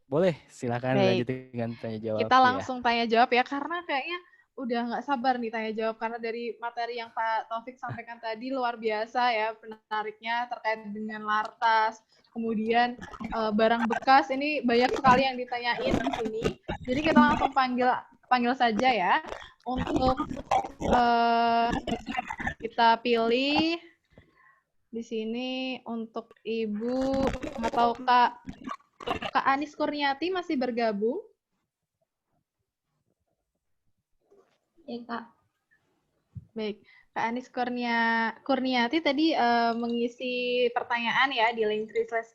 Boleh, silakan lanjut Baik, dengan tanya jawab kita ya. langsung tanya jawab ya, karena kayaknya udah nggak sabar nih tanya jawab, karena dari materi yang Pak Taufik sampaikan tadi luar biasa ya menariknya terkait dengan lartas, kemudian barang bekas, ini banyak sekali yang ditanyain di sini. Jadi kita langsung panggil saja ya untuk kita pilih di sini untuk Ibu atau Kak Anis Kurniati masih bergabung. Ya, Kak. Baik, Kak Anis Kurniati tadi mengisi pertanyaan ya di link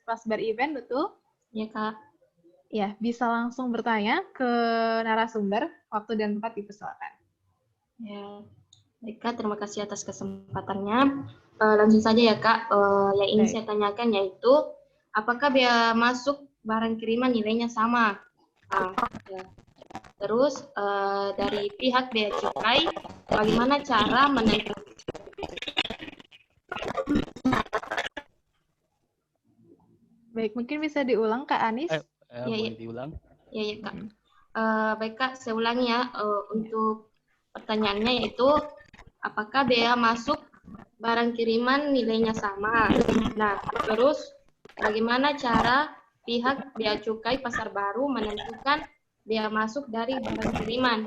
/Plasbar Event, betul? Ya, Kak. Ya, bisa langsung bertanya ke narasumber, waktu dan tempat dipersilakan. Ya, baik, Kak. Terima kasih atas kesempatannya. Langsung saja ya, Kak. Yang ingin saya tanyakan yaitu, apakah biaya masuk barang kiriman nilainya sama? Ya. Terus dari pihak Bea Cukai, bagaimana cara menentukan? Baik, mungkin bisa diulang Kak Anis. Boleh diulang? Ya, Kak. Baik, Kak, saya ulangi ya. Untuk pertanyaannya yaitu, apakah bea masuk barang kiriman nilainya sama? Nah, terus bagaimana cara pihak Bea Cukai Pasar Baru menentukan bea masuk dari barang kiriman?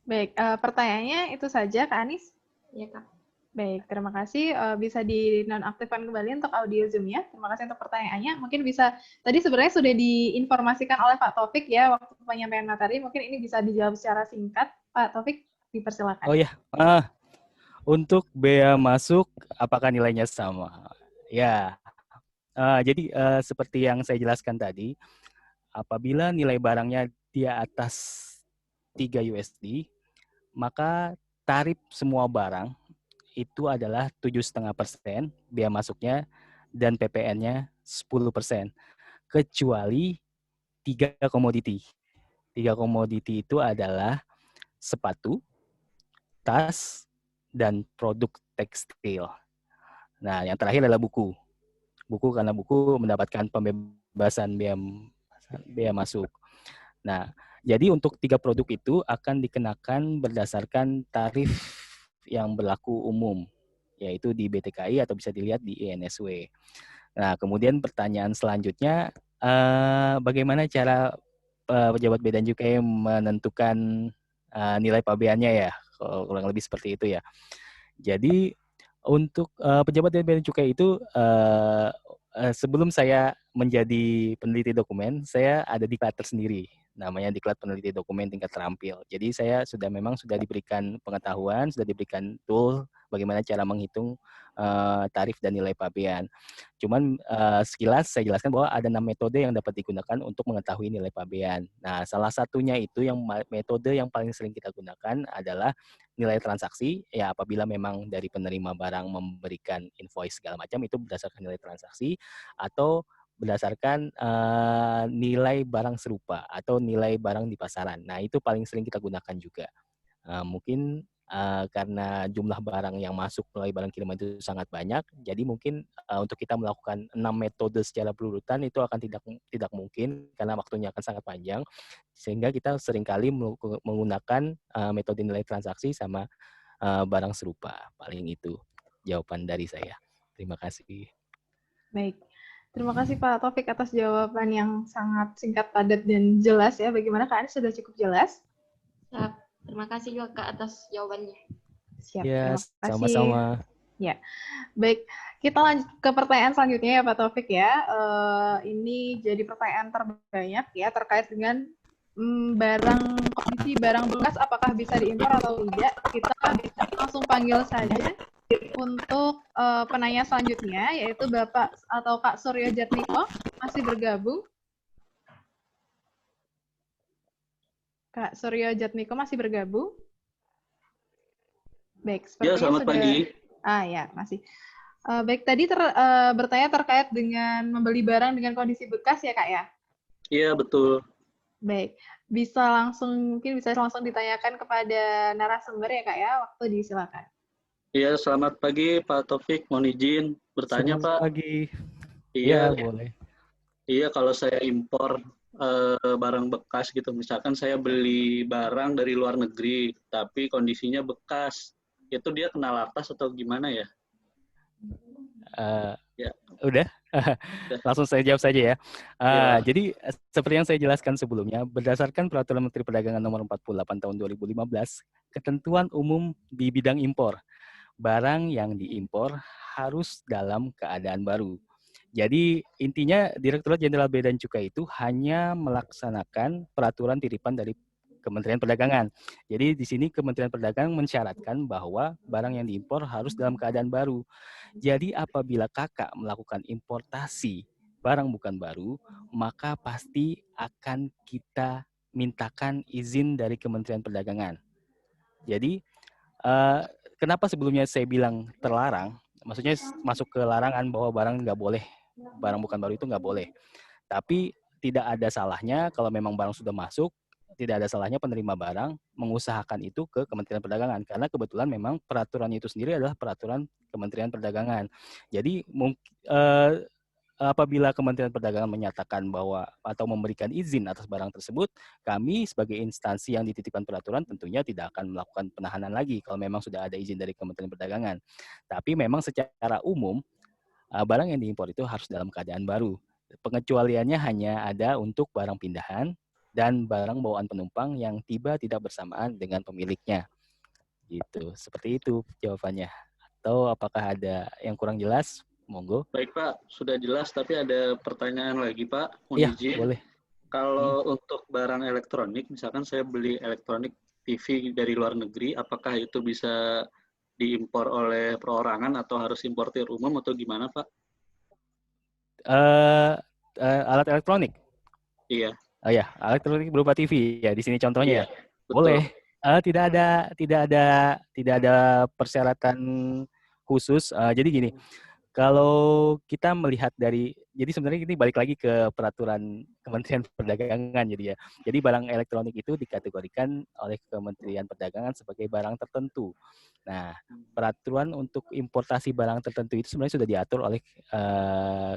Baik, pertanyaannya itu saja Kak Anis. Ya, Kak. Baik, terima kasih. Bisa dinonaktifkan kembali untuk audio Zoom-nya. Terima kasih untuk pertanyaannya. Mungkin bisa, tadi sebenarnya sudah diinformasikan oleh Pak Taufik ya, waktu penyampaian materi. Mungkin ini bisa dijawab secara singkat. Pak Taufik, dipersilakan. Oh ya, untuk bea masuk, apakah nilainya sama? Ya, jadi seperti yang saya jelaskan tadi, apabila nilai barangnya di atas 3 USD, maka tarif semua barang itu adalah 7,5% bea masuknya dan PPN-nya 10%. Kecuali 3 komoditi. 3 komoditi itu adalah sepatu, tas, dan produk tekstil. Nah, yang terakhir adalah buku. Buku karena buku mendapatkan pembebasan bea masuk. Nah, jadi untuk 3 produk itu akan dikenakan berdasarkan tarif yang berlaku umum, yaitu di BTKI atau bisa dilihat di INSW. Nah, kemudian pertanyaan selanjutnya, bagaimana cara pejabat bea dan cukai menentukan nilai pabeannya ya, kurang lebih seperti itu ya. Jadi untuk pejabat dan bea dan cukai itu sebelum saya menjadi peneliti dokumen, saya ada diklat tersendiri, namanya diklat peneliti dokumen tingkat terampil. Jadi saya memang sudah diberikan pengetahuan, sudah diberikan tool bagaimana cara menghitung tarif dan nilai pabean. Cuman sekilas saya jelaskan bahwa ada 6 metode yang dapat digunakan untuk mengetahui nilai pabean. Nah, salah satunya itu yang metode yang paling sering kita gunakan adalah nilai transaksi. Ya, apabila memang dari penerima barang memberikan invoice segala macam, itu berdasarkan nilai transaksi, atau berdasarkan nilai barang serupa atau nilai barang di pasaran. Nah, itu paling sering kita gunakan juga. Mungkin karena jumlah barang yang masuk melalui barang kiriman itu sangat banyak, jadi mungkin untuk kita melakukan 6 metode secara berurutan itu akan tidak mungkin karena waktunya akan sangat panjang, sehingga kita seringkali menggunakan metode nilai transaksi sama barang serupa. Paling itu jawaban dari saya. Terima kasih. Baik. Terima kasih Pak Taufik atas jawaban yang sangat singkat, padat, dan jelas ya. Bagaimana Kak Anies, sudah cukup jelas? Siap. Terima kasih juga Kak atas jawabannya. Siap, Ya, terima kasih. sama-sama. Ya, baik. Kita lanjut ke pertanyaan selanjutnya ya Pak Taufik ya. Ini jadi pertanyaan terbanyak ya terkait dengan kondisi barang bekas apakah bisa diimpor atau tidak. Kita bisa langsung panggil saja untuk penanya selanjutnya, yaitu Bapak atau Kak Suryo Jatmiko, masih bergabung. Kak Suryo Jatmiko masih bergabung? Baik, sepertinya ya, selamat sudah. Pagi. Ya, masih. Baik, tadi bertanya terkait dengan membeli barang dengan kondisi bekas ya, Kak ya? Iya, betul. Baik, mungkin bisa langsung ditanyakan kepada narasumber ya, Kak ya? Waktu disilakan. Iya, selamat pagi Pak Taufik. Mohon izin bertanya, Selamat Pak. pagi. Iya, boleh. Iya, kalau saya impor barang bekas gitu, misalkan saya beli barang dari luar negeri, tapi kondisinya bekas, itu dia kena latas atau gimana ya? Ya. Udah, langsung saya jawab saja ya. Ya. Jadi seperti yang saya jelaskan sebelumnya, berdasarkan Peraturan Menteri Perdagangan Nomor 48 Tahun 2015, ketentuan umum di bidang impor, barang yang diimpor harus dalam keadaan baru. Jadi intinya Direktorat Jenderal Bea dan Cukai itu hanya melaksanakan peraturan titipan dari Kementerian Perdagangan. Jadi di sini Kementerian Perdagangan mensyaratkan bahwa barang yang diimpor harus dalam keadaan baru. Jadi apabila kakak melakukan importasi barang bukan baru, maka pasti akan kita mintakan izin dari Kementerian Perdagangan. Jadi kenapa sebelumnya saya bilang terlarang? Maksudnya masuk ke larangan bahwa barang nggak boleh, barang bukan baru itu nggak boleh. Tapi tidak ada salahnya kalau memang barang sudah masuk, tidak ada salahnya penerima barang mengusahakan itu ke Kementerian Perdagangan. Karena kebetulan memang peraturan itu sendiri adalah peraturan Kementerian Perdagangan. Jadi apabila Kementerian Perdagangan menyatakan bahwa atau memberikan izin atas barang tersebut, kami sebagai instansi yang dititipkan peraturan tentunya tidak akan melakukan penahanan lagi kalau memang sudah ada izin dari Kementerian Perdagangan. Tapi memang secara umum, barang yang diimpor itu harus dalam keadaan baru. Pengecualiannya hanya ada untuk barang pindahan dan barang bawaan penumpang yang tiba tidak bersamaan dengan pemiliknya. Gitu. Seperti itu jawabannya. Atau apakah ada yang kurang jelas? Monggo. Baik Pak, sudah jelas, tapi ada pertanyaan lagi Pak. Mohon Iya, izin. boleh. Kalau untuk barang elektronik, misalkan saya beli elektronik TV dari luar negeri, apakah itu bisa diimpor oleh perorangan atau harus importir umum atau gimana Pak? Alat elektronik? Iya. Oh ya, alat elektronik berupa TV ya. Di sini contohnya Iya, ya. Boleh. Tidak ada persyaratan khusus. Jadi gini, kalau kita melihat jadi sebenarnya ini balik lagi ke peraturan Kementerian Perdagangan jadi ya. Jadi barang elektronik itu dikategorikan oleh Kementerian Perdagangan sebagai barang tertentu. Nah, peraturan untuk importasi barang tertentu itu sebenarnya sudah diatur oleh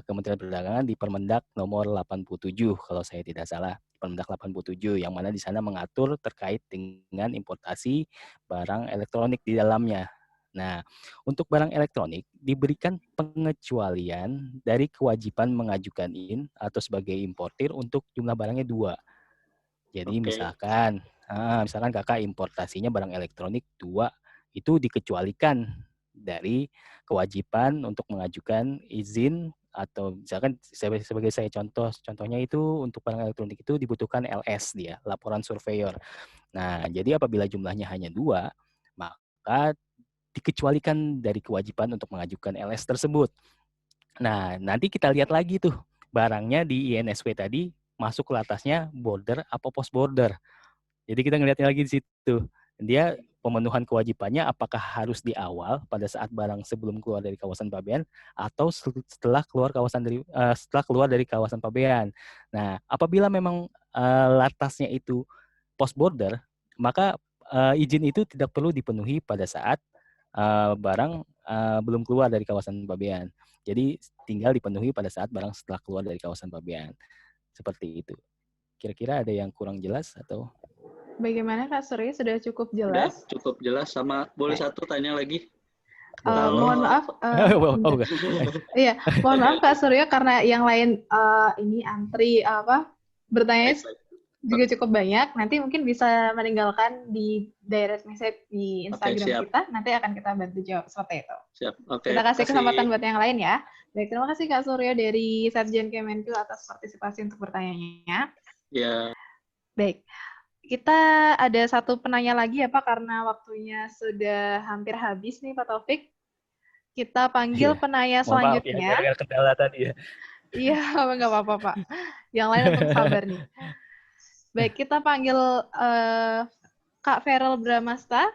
Kementerian Perdagangan di Permendak nomor 87 kalau saya tidak salah. Permendak 87 yang mana di sana mengatur terkait dengan importasi barang elektronik di dalamnya. Nah, untuk barang elektronik diberikan pengecualian dari kewajiban mengajukan izin atau sebagai importir untuk jumlah barangnya 2. Jadi misalkan Misalkan kakak importasinya barang elektronik 2, itu dikecualikan dari kewajiban untuk mengajukan izin, atau misalkan sebagai saya contohnya itu untuk barang elektronik itu dibutuhkan LS dia, laporan surveyor. Nah, jadi apabila jumlahnya hanya 2, maka dikecualikan dari kewajiban untuk mengajukan LS tersebut. Nah, nanti kita lihat lagi tuh barangnya di INSW tadi masuk ke atasnya border apa post border. Jadi kita ngeliatnya lagi di situ. Dia pemenuhan kewajibannya apakah harus di awal pada saat barang sebelum keluar dari kawasan pabean atau setelah keluar dari kawasan pabean. Nah, apabila memang latasnya itu post border, maka izin itu tidak perlu dipenuhi pada saat barang belum keluar dari kawasan pabean. Jadi tinggal dipenuhi pada saat barang setelah keluar dari kawasan pabean. Seperti itu. Kira-kira ada yang kurang jelas atau? Bagaimana Kak Surya, sudah cukup Udah jelas? cukup jelas. Sama boleh satu tanya lagi? Mohon maaf, iya, mohon maaf Kak Surya, karena yang lain ini antri bertanya juga cukup banyak. Nanti mungkin bisa meninggalkan di direct message di Instagram kita. Nanti akan kita bantu jawab seperti itu. Siap. Kita kasih kesempatan buat yang lain ya. Baik, terima kasih Kak Surya dari Setjen Kemenku atas partisipasi untuk bertanya-nya. Ya. Baik. Kita ada satu penanya lagi ya Pak, karena waktunya sudah hampir habis nih Pak Taufik. Kita panggil penanya selanjutnya. Maaf ya, kendala tadi ya. Iya, nggak apa-apa Pak. Yang lain untuk sabar nih. Baik, kita panggil Kak Feral Bramasta.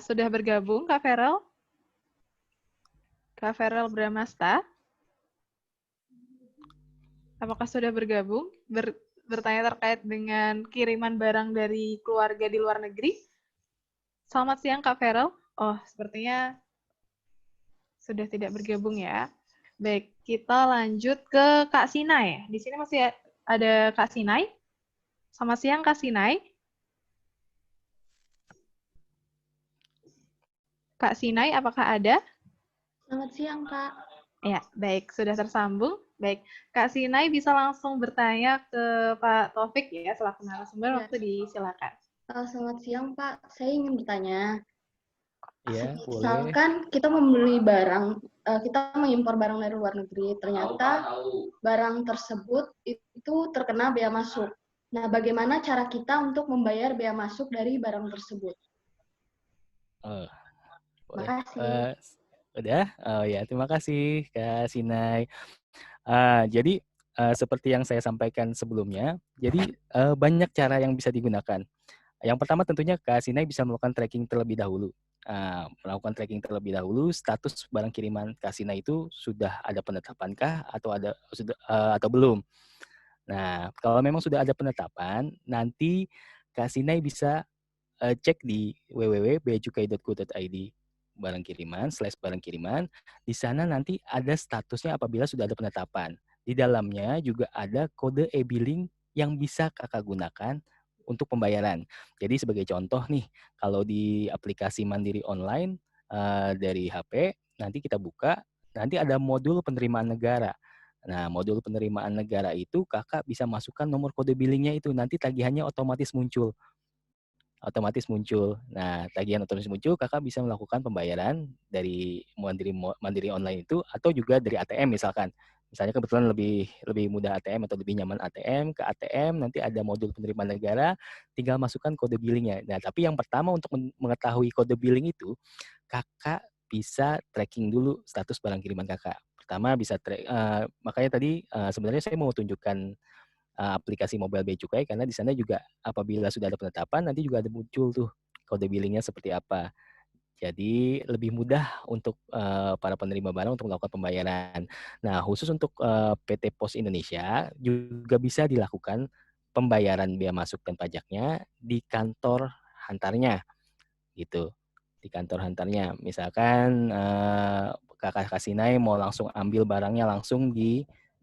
Sudah bergabung Kak Feral? Kak Feral Bramasta. Apakah sudah bergabung? Bertanya terkait dengan kiriman barang dari keluarga di luar negeri. Selamat siang Kak Feral. Oh, sepertinya sudah tidak bergabung ya. Baik, kita lanjut ke Kak Sinai. Di sini masih ada Kak Sinai. Selamat siang Kak Sinai. Kak Sinai, apakah ada? Selamat siang, Kak. Ya, baik. Sudah tersambung. Baik, Kak Sinai bisa langsung bertanya ke Pak Taufik ya, selaku narasumber. Waktu disilakan. Selamat siang, Pak. Saya ingin bertanya. Iya, Misalkan kita membeli barang, kita mengimpor barang dari luar negeri, ternyata barang tersebut itu terkena bea masuk. Nah, bagaimana cara kita untuk membayar bea masuk dari barang tersebut? Boleh. Makasih. Udah? Oh ya, terima kasih Kak Sinai. Jadi seperti yang saya sampaikan sebelumnya, jadi banyak cara yang bisa digunakan. Yang pertama tentunya Kak Sinai bisa melakukan tracking terlebih dahulu. Melakukan tracking terlebih dahulu, status barang kiriman Kak Sinai itu sudah ada penetapankah atau belum. Nah, kalau memang sudah ada penetapan, nanti Kak Sinai bisa cek di www.beacukai.go.id barang kiriman. Di sana nanti ada statusnya apabila sudah ada penetapan. Di dalamnya juga ada kode e-billing yang bisa kakak gunakan untuk pembayaran. Jadi sebagai contoh nih, kalau di aplikasi Mandiri Online dari HP, nanti kita buka, nanti ada modul penerimaan negara. Nah, modul penerimaan negara itu kakak bisa masukkan nomor kode billingnya itu, nanti tagihannya otomatis muncul. Nah, tagihan otomatis muncul, kakak bisa melakukan pembayaran dari Mandiri Online itu, atau juga dari ATM misalkan. Misalnya kebetulan lebih mudah ATM atau lebih nyaman ATM, ke ATM nanti ada modul penerimaan negara, tinggal masukkan kode billingnya. Nah, tapi yang pertama untuk mengetahui kode billing itu, kakak bisa tracking dulu status barang kiriman kakak. Pertama bisa makanya tadi sebenarnya saya mau tunjukkan aplikasi mobile Bea Cukai, karena di sana juga apabila sudah ada penetapan nanti juga ada muncul tuh kode billingnya seperti apa. Jadi lebih mudah untuk para penerima barang untuk melakukan pembayaran. Nah, khusus untuk PT Pos Indonesia juga bisa dilakukan pembayaran bea masuk dan pajaknya di kantor hantarnya gitu. Di kantor hantarnya. Misalkan Kakak Sinai mau langsung ambil barangnya langsung di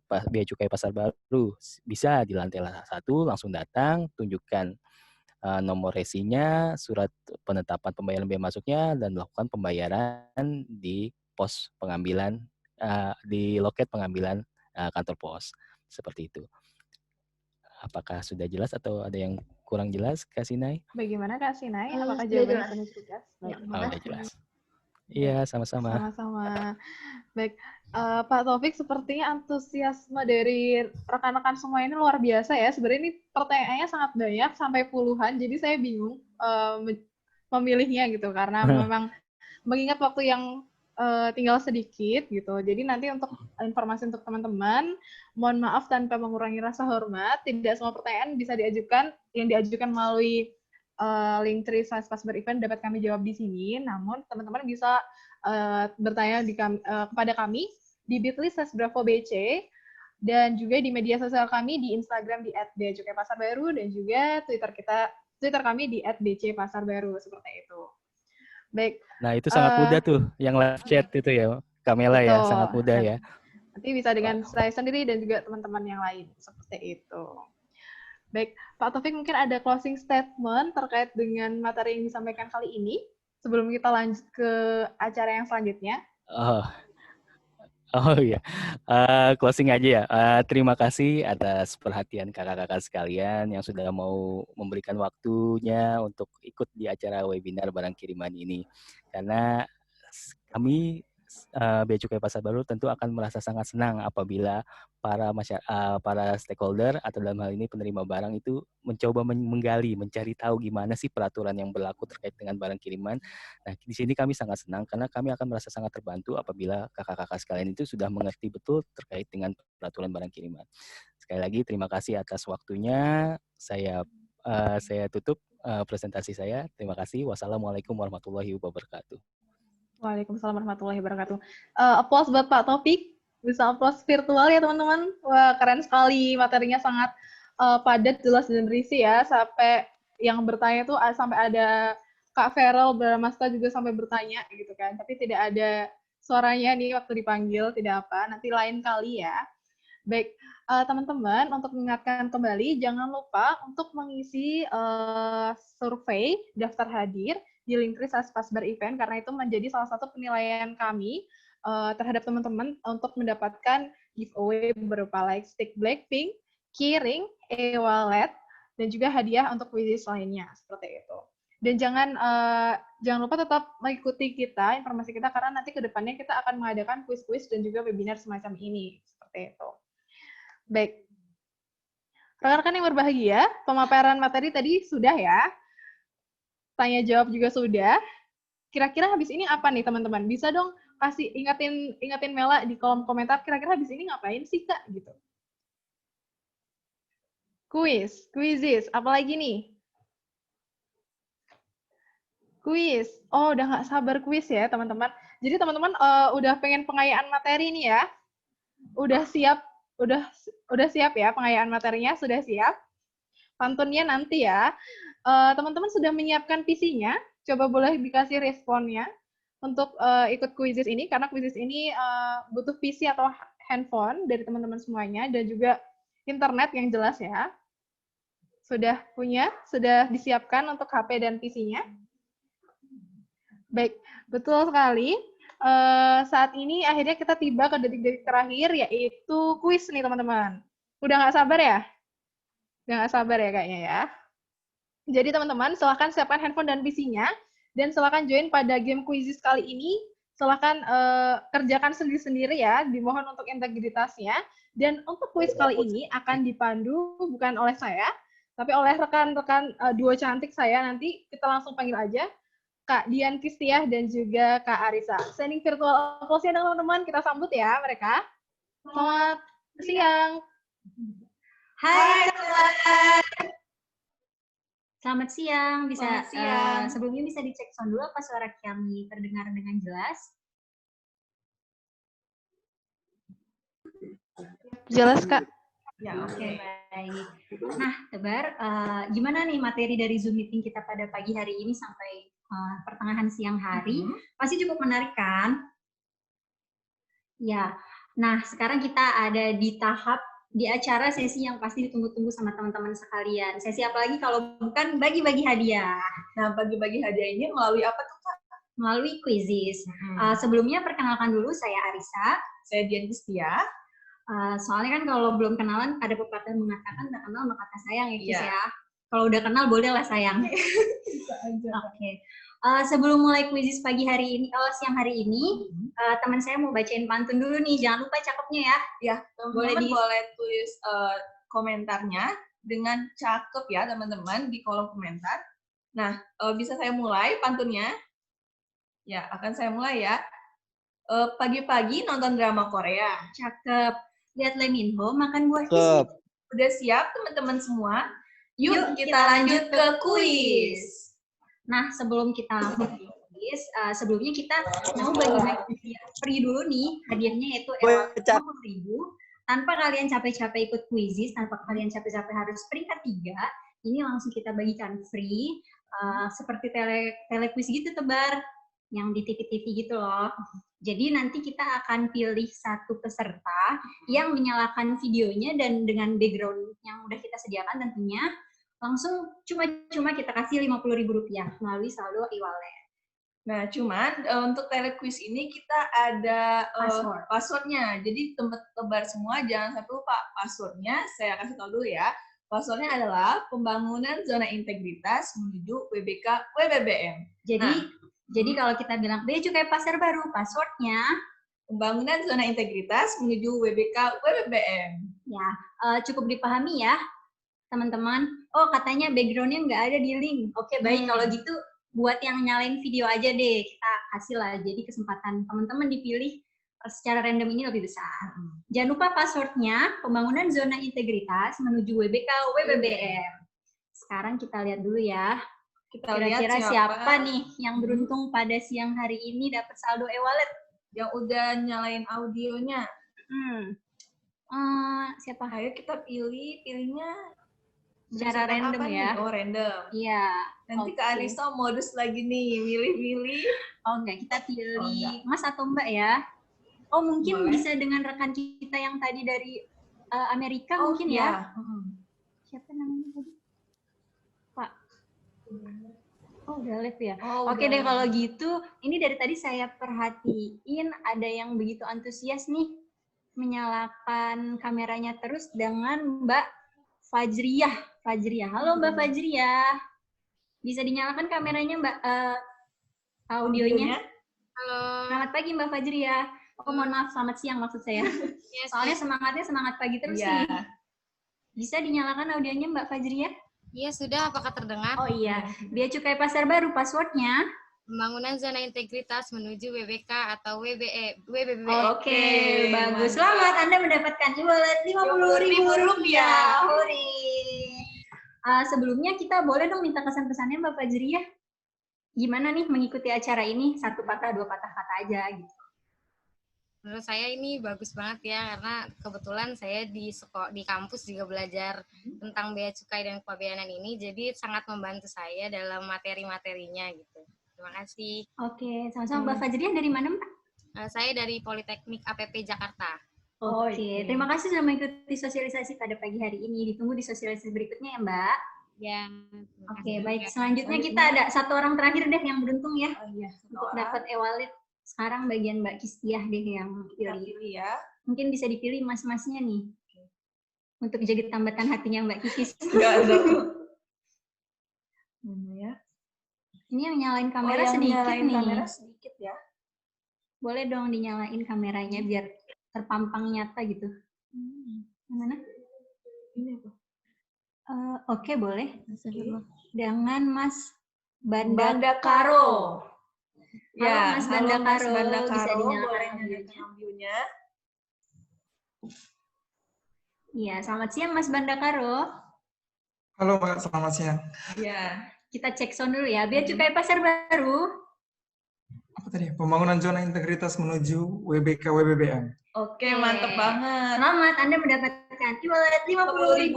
Bea Cukai Pasar Baru, bisa di lantai 1 langsung datang, tunjukkan nomor resinya, surat penetapan pembayaran bea masuknya, dan melakukan pembayaran di pos pengambilan, di loket pengambilan kantor pos, seperti itu. Apakah sudah jelas atau ada yang kurang jelas, Kak Sinai? Bagaimana Kak Sinai? Apakah Sudah jawabannya jelas. penuh tugas? Baik. Oh, udah jelas. Baik. Iya, sama-sama. Sama-sama. Baik, Pak Taufik, sepertinya antusiasme dari rekan-rekan semua ini luar biasa ya. Sebenarnya ini pertanyaannya sangat banyak, sampai puluhan, jadi saya bingung memilihnya gitu, karena memang mengingat waktu yang tinggal sedikit gitu. Jadi nanti untuk informasi untuk teman-teman, mohon maaf tanpa mengurangi rasa hormat, tidak semua pertanyaan bisa diajukan melalui Linktree /Pasber Event dapat kami jawab di sini. Namun teman-teman bisa bertanya kepada kami di bit.ly/BravoBC dan juga di media sosial kami di Instagram di @beacukai_pasarbaru dan juga Twitter kami di @bcpasarbaru, seperti itu. Baik. Nah, itu sangat mudah tuh, yang live chat itu ya, Kamela ya, sangat mudah ya. Nanti bisa dengan saya sendiri dan juga teman-teman yang lain, seperti itu. Baik, Pak Taufik mungkin ada closing statement terkait dengan materi yang disampaikan kali ini, sebelum kita lanjut ke acara yang selanjutnya. Oh iya, closing aja ya. Terima kasih atas perhatian kakak-kakak sekalian yang sudah mau memberikan waktunya untuk ikut di acara webinar barang kiriman ini. Karena kami Bea Cukai Pasar Baru tentu akan merasa sangat senang apabila para stakeholder atau dalam hal ini penerima barang itu mencoba menggali, mencari tahu gimana sih peraturan yang berlaku terkait dengan barang kiriman. Nah, di sini kami sangat senang karena kami akan merasa sangat terbantu apabila kakak-kakak sekalian itu sudah mengerti betul terkait dengan peraturan barang kiriman. Sekali lagi terima kasih atas waktunya. Saya tutup presentasi saya. Terima kasih. Wassalamualaikum warahmatullahi wabarakatuh. Waalaikumsalam warahmatullahi wabarakatuh. Applause buat Pak Taufik. Bisa applause virtual ya teman-teman. Wah, keren sekali. Materinya sangat padat, jelas, dan berisi ya. Sampai yang bertanya tuh sampai ada Kak Feral Bramasta juga sampai bertanya gitu kan. Tapi tidak ada suaranya nih waktu dipanggil, tidak apa. Nanti lain kali ya. Baik, teman-teman, untuk mengingatkan kembali, jangan lupa untuk mengisi survei daftar hadir di Linktree /Pasber Event, karena itu menjadi salah satu penilaian kami terhadap teman-teman untuk mendapatkan giveaway berupa lightstick Blackpink, keyring, e-wallet, dan juga hadiah untuk wishlist lainnya, seperti itu. Dan jangan lupa tetap mengikuti kita, informasi kita, karena nanti ke depannya kita akan mengadakan quiz-quiz dan juga webinar semacam ini, seperti itu. Baik, rekan-rekan yang berbahagia, pemaparan materi tadi sudah ya, tanya jawab juga sudah. Kira-kira habis ini apa nih teman-teman? Bisa dong kasih ingatin Mela di kolom komentar, kira-kira habis ini ngapain sih Kak? Gitu. Quizzes, apalagi nih? Quiz. Oh, udah nggak sabar quiz ya teman-teman. Jadi teman-teman udah pengen pengayaan materi nih ya? Udah siap ya pengayaan materinya? Sudah siap? Pantunnya nanti ya. Teman-teman sudah menyiapkan PC-nya? Coba boleh dikasih responnya untuk ikut quizzes ini, karena quizzes ini butuh PC atau handphone dari teman-teman semuanya, dan juga internet yang jelas ya. Sudah disiapkan untuk HP dan PC-nya? Baik, betul sekali. Saat ini akhirnya kita tiba ke detik-detik terakhir, yaitu kuis nih teman-teman. Udah nggak sabar ya? Udah nggak sabar ya kayaknya ya? Jadi teman-teman, silahkan siapkan handphone dan PC-nya, dan silahkan join pada game quizzes kali ini. Silahkan kerjakan sendiri-sendiri ya, dimohon untuk integritasnya. Dan untuk kuis kali ini akan dipandu bukan oleh saya, tapi oleh rekan-rekan duo cantik saya. Nanti kita langsung panggil aja Kak Dian Kistiah dan juga Kak Arisa. Sending virtual applause-nya teman-teman, kita sambut ya mereka. Selamat siang. Hai teman-teman. Selamat siang. Sebelumnya bisa dicek sound dulu apa suara kami terdengar dengan jelas? Jelas Kak. Ya, oke, baik. Nah, Tebar, gimana nih materi dari Zoom meeting kita pada pagi hari ini sampai pertengahan siang hari? Pasti cukup menarik kan? Ya, nah sekarang kita ada di acara sesi yang pasti ditunggu-tunggu sama teman-teman sekalian. Sesi apa lagi kalau bukan bagi-bagi hadiah. Nah, bagi-bagi hadiah ini melalui apa tuh, Kak? Melalui quizzes. Sebelumnya perkenalkan dulu, saya Arisa. Saya Dian Kistiah. Soalnya kan kalau belum kenalan ada pepatah mengatakan tak kenal maka tak sayang ya, Kis Iya. ya. Kalau udah kenal bolehlah sayang. Bisa aja. Oke. Sebelum mulai kuisis pagi hari ini, siang hari ini, teman saya mau bacain pantun dulu nih. Jangan lupa cakepnya ya. Ya, teman-teman Boleh boleh tulis komentarnya dengan cakep ya, teman-teman, di kolom komentar. Nah, bisa saya mulai pantunnya? Ya, akan saya mulai ya. Pagi-pagi nonton drama Korea. Cakep. Lihat Lee Min Ho makan buah Cakep. kismis. Udah siap, teman-teman semua? Yuk, Yuk, kita kita lanjut ke kuis. Nah, sebelum kita langsung ke kuis, sebelumnya kita mau bagi-bagi free dulu nih. Hadiahnya yaitu Cak. 50.000. Tanpa kalian capek-capek ikut kuisis, tanpa kalian capek-capek harus peringkat 3, ini langsung kita bagikan free. Seperti telekuis gitu, Tebar. Yang di TV-TV gitu loh. Jadi nanti kita akan pilih satu peserta yang menyalakan videonya dan dengan background yang udah kita sediakan tentunya, langsung cuma kita kasih Rp50.000 melalui saldo e-wallet. Nah, cuman untuk telequiz ini kita ada passwordnya. Jadi tebar semua jangan sampai lupa passwordnya. Saya kasih tahu dulu ya. Passwordnya adalah pembangunan zona integritas menuju WBK WBBM. Jadi kalau kita bilang Bea Cukai Pasar Baru, passwordnya pembangunan zona integritas menuju WBK WBBM. Ya, cukup dipahami ya, teman-teman. Oh, katanya background-nya nggak ada di link. Oke, baik. Kalau gitu, buat yang nyalain video aja deh. Kita kasih lah. Jadi kesempatan teman-teman dipilih secara random ini lebih besar. Jangan lupa passwordnya, pembangunan zona integritas menuju WBK WBBM. Sekarang kita lihat dulu ya. Kira-kira siapa nih yang beruntung pada siang hari ini dapat saldo e-wallet? Yang udah nyalain audionya. Siapa? Ayo kita pilihnya secara random ya. Oh, random. Iya. Nanti Kak Anissa modus lagi nih, milih-milih. Oh enggak, kita pilih Mas atau Mbak ya. Oh mungkin bisa dengan rekan kita yang tadi dari Amerika mungkin ya. Siapa namanya tadi? Pak. Oh udah live ya. Oke deh kalau gitu, ini dari tadi saya perhatiin ada yang begitu antusias nih menyalakan kameranya terus dengan Mbak Fajriyah. Halo Mbak Fajriyah. Bisa dinyalakan kameranya Mbak, audionya? Halo. Selamat pagi Mbak Fajriyah. Oh mohon maaf, selamat siang maksud saya. Soalnya semangatnya semangat pagi terus nih. Bisa dinyalakan audionya Mbak Fajriyah? Iya sudah, apakah terdengar? Oh iya, Bea Cukai Pasar Baru, passwordnya? Pembangunan zona integritas menuju WBK atau WBBM. Oke, bagus. Selamat, Anda mendapatkan e-wallet Rp50.000. Hore. Sebelumnya kita boleh dong minta kesan-pesannya Mbak Fajriyah. Gimana nih mengikuti acara ini? 1 patah, 2 patah kata aja gitu. Menurut saya ini bagus banget ya, karena kebetulan saya di kampus juga belajar tentang bea cukai dan kepabeanan ini, jadi sangat membantu saya dalam materi-materinya gitu. Terima kasih. Oke, sama-sama. Mbak Fajriyah dari mana, Mbak? Saya dari Politeknik APP Jakarta. Oke, terima kasih sudah mengikuti sosialisasi pada pagi hari ini. Ditunggu di sosialisasi berikutnya ya, Mbak. Ya. Oke, baik. Selanjutnya kita ada 1 orang terakhir deh yang beruntung ya untuk dapat e-wallet. Sekarang bagian Mbak Kistiah deh yang pilih ya. Mungkin bisa dipilih mas-masnya nih. Untuk jadi tambatan hatinya Mbak Kikis. Enggak ada. Mana ya? Ini yang nyalain kamera sedikit nih. Kamera sedikit ya. Boleh dong dinyalain kameranya biar terpampang nyata gitu. Mana? Ini apa? Oke, boleh. Dengan Mas Banda Karo. Ya, Mas Banda Karo, bisa dinyalakan audionya. Iya, selamat siang Mas Banda Karo. Halo Mbak, selamat siang. Ya. Kita cek sound dulu ya. Bea Cukai Pasar Baru. Apa tadi? Pembangunan zona integritas menuju WBK WBBM. Oke, mantap banget. Selamat, Anda mendapatkan e-wallet Rp50.000.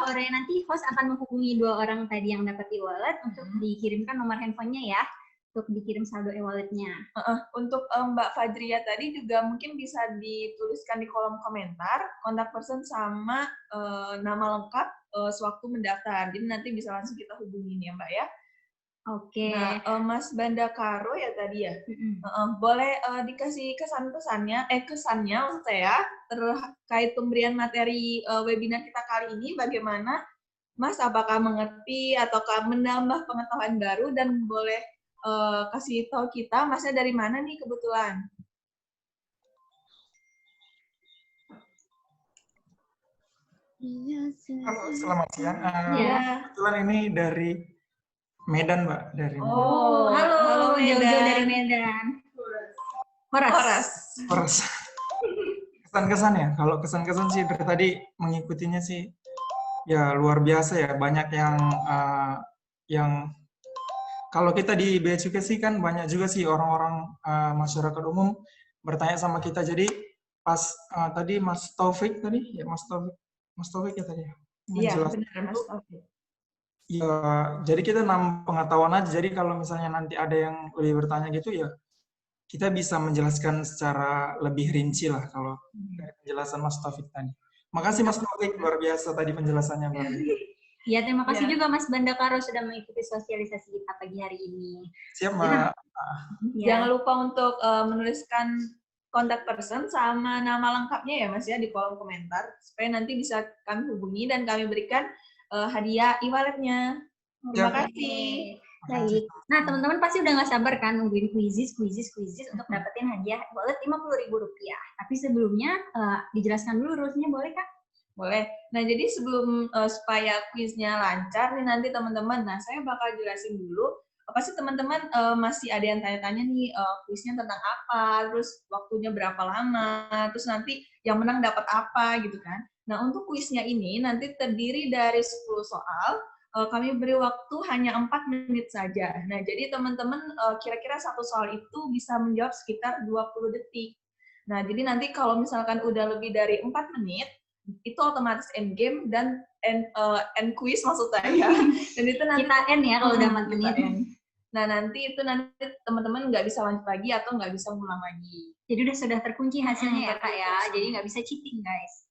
Ore, nanti host akan menghubungi 2 orang tadi yang dapat e-wallet untuk dikirimkan nomor handphonenya ya. Untuk dikirim saldo e-walletnya. Untuk Mbak Fajriyah tadi juga mungkin bisa dituliskan di kolom komentar kontak person sama nama lengkap sewaktu mendaftar. Jadi nanti bisa langsung kita hubungin ya Mbak ya. Oke. Nah, Mas Bandakaro ya tadi ya, boleh dikasih kesannya maksud saya terkait pemberian materi webinar kita kali ini, bagaimana Mas, apakah mengerti ataukah menambah pengetahuan baru, dan boleh kasih tahu kita Masnya dari mana nih kebetulan? Halo, selamat siang. Iya. Kebetulan ini dari Medan, Mbak. Dari Medan. Oh, halo Medan. jauh-jauh dari Medan. Horas. Kesan-kesan ya, kalau kesan-kesan sih dari tadi mengikutinya sih ya luar biasa ya. Banyak yang kalau kita di Bea Cukai sih kan banyak juga sih orang-orang masyarakat umum bertanya sama kita. Jadi pas tadi Mas Taufik tadi ya, Mas Taufik ya tadi ya. Iya, benar Mas Taufik. Ya, jadi kita nambah pengetahuan aja. Jadi kalau misalnya nanti ada yang lebih bertanya gitu ya, kita bisa menjelaskan secara lebih rinci lah kalau dari penjelasan Mas Taufik tadi. Makasih Mas Taufik, luar biasa tadi penjelasannya, Mbak. Ya, terima kasih juga Mas Bandakaro sudah mengikuti sosialisasi kita pagi hari ini. Siap, Mbak. Jangan lupa untuk menuliskan kontak person sama nama lengkapnya ya Mas ya di kolom komentar, supaya nanti bisa kami hubungi dan kami berikan hadiah e-walletnya. Terima kasih. Baik. Nah, teman-teman pasti udah nggak sabar kan nungguin quizzes untuk dapetin hadiah wallet Rp50.000. Tapi sebelumnya dijelaskan dulu rules-nya, boleh Kak? Boleh. Nah, jadi sebelum supaya quiznya lancar nih nanti teman-teman, nah saya bakal jelasin dulu. Pasti teman-teman masih ada yang tanya-tanya nih, quiznya tentang apa, terus waktunya berapa lama, terus nanti yang menang dapat apa gitu kan. Nah, untuk quiznya ini nanti terdiri dari 10 soal, kami beri waktu hanya 4 menit saja. Nah, jadi teman-teman kira-kira satu soal itu bisa menjawab sekitar 20 detik. Nah, jadi nanti kalau misalkan udah lebih dari 4 menit, itu otomatis end game dan end quiz maksud saya. Dan itu nanti kita end ya kalau udah 4 menit. Nah, nanti teman-teman nggak bisa lanjut lagi atau nggak bisa ngulang lagi. Jadi sudah terkunci hasilnya ya Kak ya. Jadi nggak bisa cheating guys.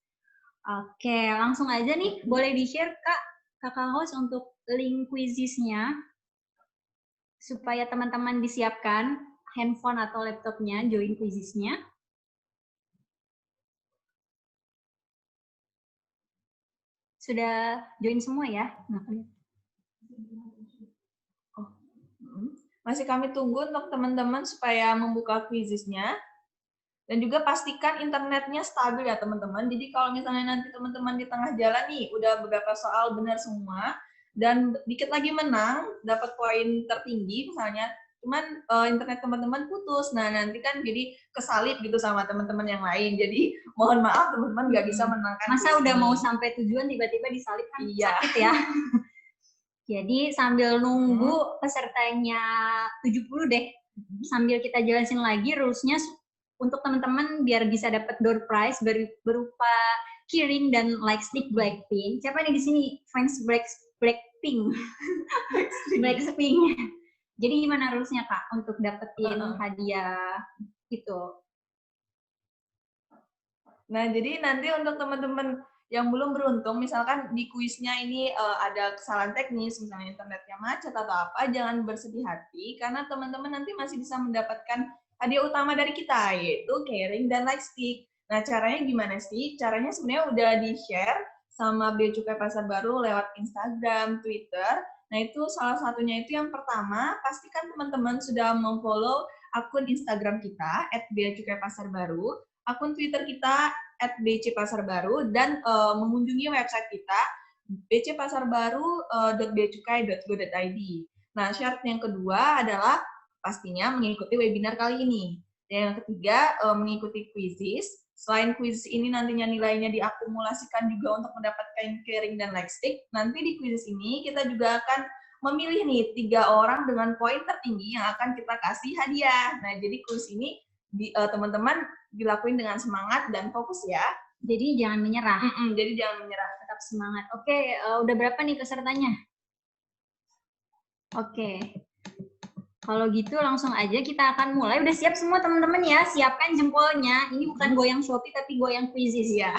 Oke, langsung aja nih. Boleh di-share Kakak host untuk link quizisnya supaya teman-teman disiapkan handphone atau laptopnya join quizisnya. Sudah join semua ya? Masih kami tunggu untuk teman-teman supaya membuka quizisnya. Dan juga pastikan internetnya stabil ya teman-teman. Jadi kalau misalnya nanti teman-teman di tengah jalan nih, udah beberapa soal benar semua, dan dikit lagi menang, dapat poin tertinggi misalnya, cuman internet teman-teman putus. Nah, nanti kan jadi kesalip gitu sama teman-teman yang lain. Jadi mohon maaf teman-teman nggak bisa menangkan. Masa udah mau sampai tujuan tiba-tiba disalip kan sakit ya. Jadi sambil nunggu pesertanya 70 deh, sambil kita jelasin lagi rules-nya untuk teman-teman biar bisa dapat door prize berupa keyring dan lightstick Blackpink. Siapa nih di sini fans Blackpink? Blackpink. Jadi gimana rules-nya Kak untuk dapetin hadiah itu? Nah, jadi nanti untuk teman-teman yang belum beruntung, misalkan di kuisnya ini ada kesalahan teknis, misalnya internetnya macet atau apa, jangan bersedih hati, karena teman-teman nanti masih bisa mendapatkan hadiah utama dari kita, yaitu keyring dan lightstick. Nah, caranya gimana sih? Caranya sebenarnya udah di-share sama Bea Cukai Pasar Baru lewat Instagram, Twitter. Nah, itu salah satunya itu yang pertama, pastikan teman-teman sudah memfollow akun Instagram kita, @beacukai-pasar-baru, akun Twitter kita, @bcpasarbaru, dan mengunjungi website kita, bcpasarbaru.beacukai.go.id. Nah, syarat yang kedua adalah pastinya mengikuti webinar kali ini. Dan yang ketiga, mengikuti quizzes. Selain quiz ini nantinya nilainya diakumulasikan juga untuk mendapatkan keyring dan lightstick. Nanti di quiz ini kita juga akan memilih nih 3 orang dengan poin tertinggi yang akan kita kasih hadiah. Nah, jadi quiz ini teman-teman dilakuin dengan semangat dan fokus ya. Jadi jangan menyerah. Jadi jangan menyerah, tetap semangat. Oke, udah berapa nih pesertanya? Oke. Kalau gitu langsung aja kita akan mulai. Udah siap semua teman-teman ya? Siapkan jempolnya. Ini bukan goyang Shopee tapi goyang quizzes ya.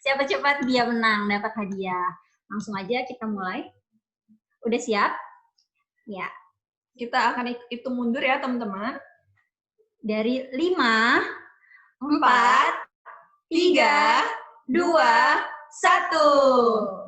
Siapa cepat dia menang, dapat hadiah. Langsung aja kita mulai. Udah siap? Ya. Kita akan hitung mundur ya, teman-teman. Dari 5, 4, 3, 2, 1.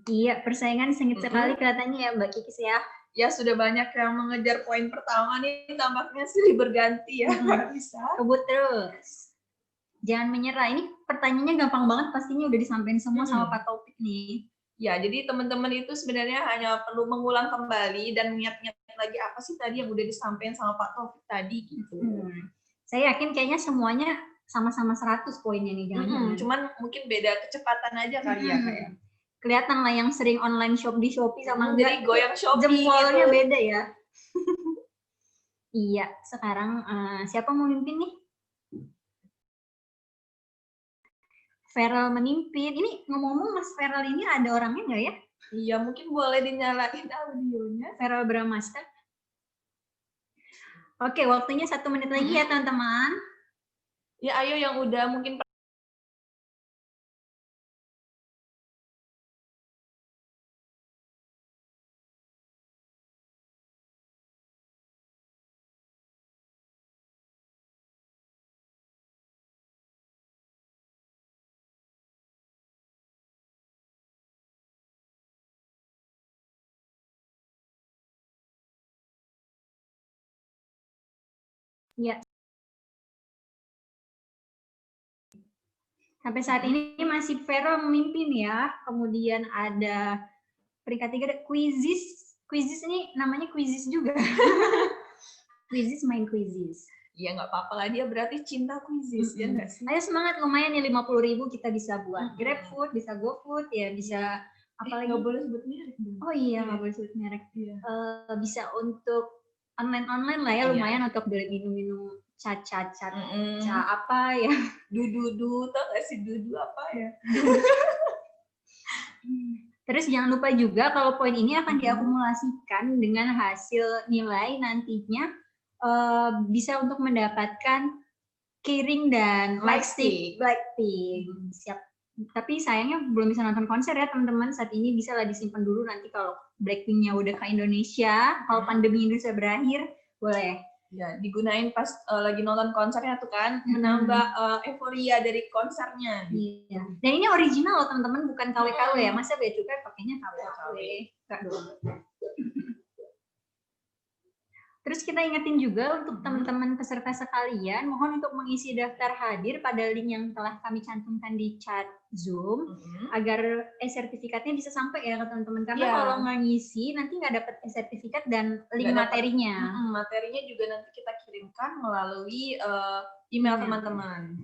Iya, persaingan sengit sekali kelihatannya ya Mbak Kikis ya. Ya, sudah banyak yang mengejar poin pertama nih, tampaknya silih berganti ya, nggak bisa. Kebut terus. Jangan menyerah, ini pertanyaannya gampang banget, pastinya udah disampaikan semua sama Pak Taufik nih. Ya, jadi teman-teman itu sebenarnya hanya perlu mengulang kembali dan ingat-ingat lagi apa sih tadi yang udah disampaikan sama Pak Taufik tadi gitu. Saya yakin kayaknya semuanya sama-sama 100 poinnya nih. Cuman mungkin beda kecepatan aja kali ya kayak. Kelihatan lah yang sering online shop di Shopee sama jadi goyang Shopee jempolnya gitu. beda ya. Iya, sekarang siapa mau mimpin nih? Feral memimpin. Ini ngomong-ngomong Mas Feral ini ada orangnya nggak ya? Iya, mungkin boleh dinyalain audionya. Feral Bramasta. Oke, waktunya 1 menit lagi ya teman-teman. Ya, ayo yang udah mungkin Ya. Sampai saat ini masih Vero memimpin ya. Kemudian ada peringkat 3 ada Quizis. Quizis ini namanya Quizis juga. Quizis main Quizis. Ya nggak apa-apa lah, dia berarti cinta Quizis ya nggak sih? Ayo semangat, lumayan nih 50.000 kita bisa buat GrabFood, bisa GoFood ya, bisa apalagi nggak boleh sebut merek. Oh iya nggak boleh sebut merek. Bisa untuk online lah ya, lumayan untuk beli minum-minum cat apa ya, dudu tau gak sih dudu apa ya. Terus jangan lupa juga kalau poin ini akan diakumulasikan dengan hasil nilai nantinya bisa untuk mendapatkan keyring dan lightstick Blackpink. Siap. Tapi sayangnya belum bisa nonton konser ya teman-teman. Saat ini bisa lah disimpan dulu, nanti kalau Blackpink-nya udah ke Indonesia, kalau pandemi Indonesia berakhir, boleh. Ya, digunain pas lagi nonton konsernya tuh kan, menambah euforia dari konsernya. Iya. Dan ini original loh teman-teman, bukan KW-KW ya. Masa Bea Cukai pakainya KW-KW? Enggak dong. Terus kita ingetin juga untuk teman-teman peserta sekalian, mohon untuk mengisi daftar hadir pada link yang telah kami cantumkan di chat Zoom, agar sertifikatnya bisa sampai ya ke teman-teman. Karena kalau nggak ngisi, nanti nggak dapat sertifikat dan link materinya. Materinya juga nanti kita kirimkan melalui email teman-teman.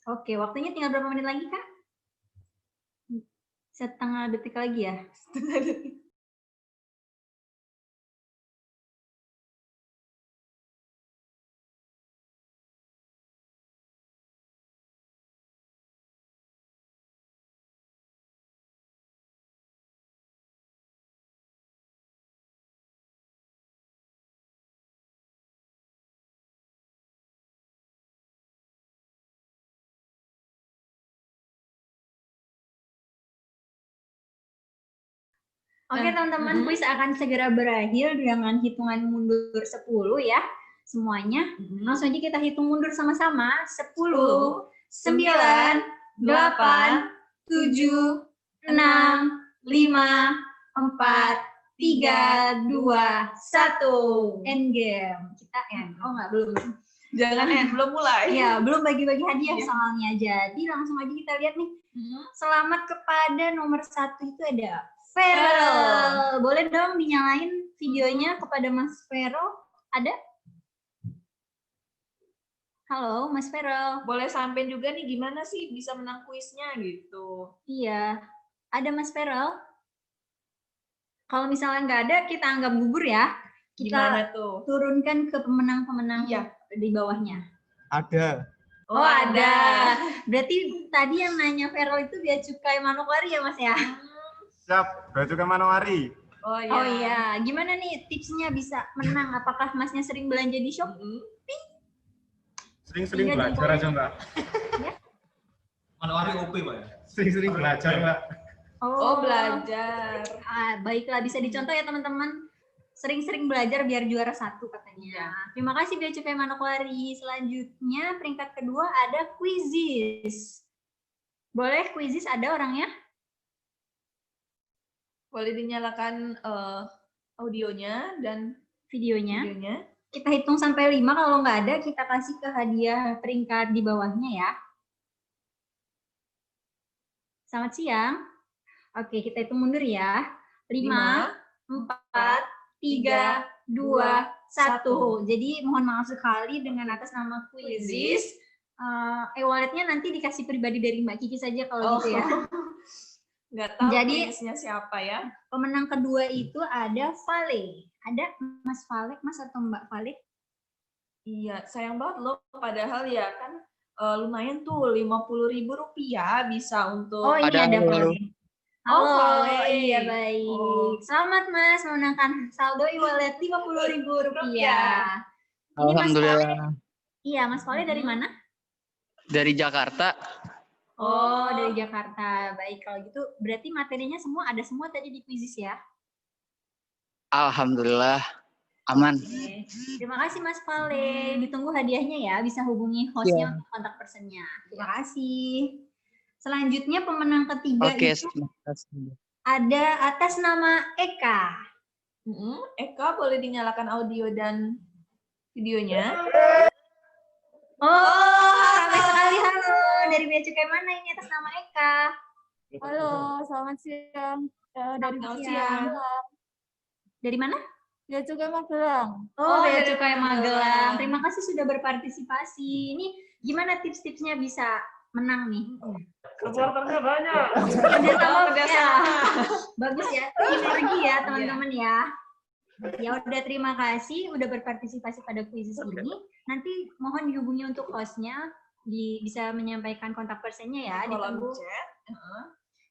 Oke, waktunya tinggal berapa menit lagi, Kak? setengah detik lagi ya. Setengah detik. Oke teman-teman, kuis akan segera berakhir dengan hitungan mundur 10 ya. Semuanya. Langsung aja kita hitung mundur sama-sama. 10, 9, 8, 7, 6, 5, 4, 3, 2, 1. End game. Kita end. Oh enggak, belum. Jangan end, belum mulai. Ya, belum bagi-bagi hadiah soalnya. Jadi langsung aja kita lihat nih. Selamat kepada nomor 1 itu ada Feral. Boleh dong dinyalain videonya kepada Mas Feral? Ada? Halo, Mas Feral. Boleh sampein juga nih gimana sih bisa menang kuisnya gitu. Iya. Ada Mas Feral? Kalau misalnya nggak ada, kita anggap gugur ya. Kita Gimana tuh? turunkan ke pemenang-pemenang di bawahnya. Ada. Oh, ada. Berarti tadi yang nanya Feral itu Bea Cukai Manokwari ya, Mas ya? Siap, Bea Cukai Manokwari. Oh iya. Oh iya, gimana nih tipsnya bisa menang? Apakah Masnya sering belanja di Shopee? Sering-sering belajar aja, Mbak. Ya? Manokwari OP, Mbak. Sering-sering belajar, Mbak. Oh, belajar. Baiklah, bisa dicontoh ya teman-teman. Sering-sering belajar biar juara 1 katanya. Terima kasih Bea Cukai Manokwari. Selanjutnya peringkat kedua ada Quizis. Boleh Quizis ada orangnya? Boleh dinyalakan audionya dan videonya. videonya. Kita hitung sampai 5, kalau nggak ada kita kasih ke hadiah peringkat di bawahnya ya. Selamat siang. Oke, kita hitung mundur ya. 5, 4, 3, 2, 1. Jadi mohon maaf sekali dengan atas nama Quizis. E-walletnya nanti dikasih pribadi dari Mbak Kiki saja kalau gitu ya. Nggak tahu Jadi Quizisnya siapa ya. Pemenang kedua itu ada Vale. Ada Mas Vale, Mas atau Mbak Vale? Iya, sayang banget loh. Padahal ya kan lumayan tuh Rp50.000 bisa untuk. Oh ini ada Vale. Halo, Vale. iya baik. Selamat Mas memenangkan saldo e-wallet Rp50.000. Alhamdulillah. Iya, Mas Vale dari mana? Dari Jakarta. Oh, dari Jakarta. Baik, kalau gitu berarti materinya ada semua tadi di Quizis ya? Alhamdulillah. Aman. Oke. Terima kasih Mas Vale. Ditunggu hadiahnya ya, bisa hubungi hostnya untuk kontak personnya. Terima kasih. Selanjutnya pemenang ketiga itu ada atas nama Eka. Eka, boleh dinyalakan audio dan videonya. Oh, ramai sekali. Halo, dari Bea Cukai mana ini atas nama Eka? Halo, selamat siang. Dari siang. Dari mana? Bea Cukai Magelang. Oh, Bea Cukai Magelang. Terima kasih sudah berpartisipasi. Ini gimana tips-tipsnya bisa menang nih? Supporternya banyak. Kerjasama. Bagus ya, sinergi ya teman-teman ya. Ya udah, terima kasih udah berpartisipasi pada kuis ini. Nanti mohon dihubungi untuk hostnya, bisa menyampaikan kontak personnya ya. Ditunggu.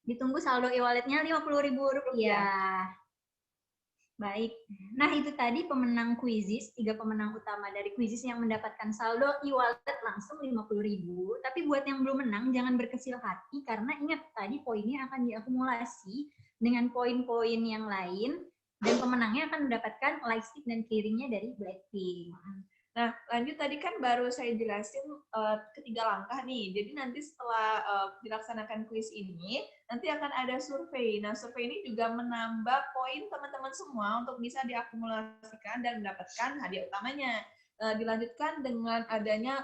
Ditunggu saldo e-walletnya Rp50.000. Baik. Nah itu tadi pemenang Quizis, 3 pemenang utama dari Quizis yang mendapatkan saldo e-wallet langsung Rp50.000. Tapi buat yang belum menang jangan berkecil hati karena ingat tadi poinnya akan diakumulasi dengan poin-poin yang lain. Dan pemenangnya akan mendapatkan lightstick dan clearingnya dari Blackpink. Nah, lanjut tadi kan baru saya jelasin ketiga langkah nih. Jadi nanti setelah dilaksanakan kuis ini, nanti akan ada survei. Nah, survei ini juga menambah poin teman-teman semua untuk bisa diakumulasikan dan mendapatkan hadiah utamanya. Dilanjutkan dengan adanya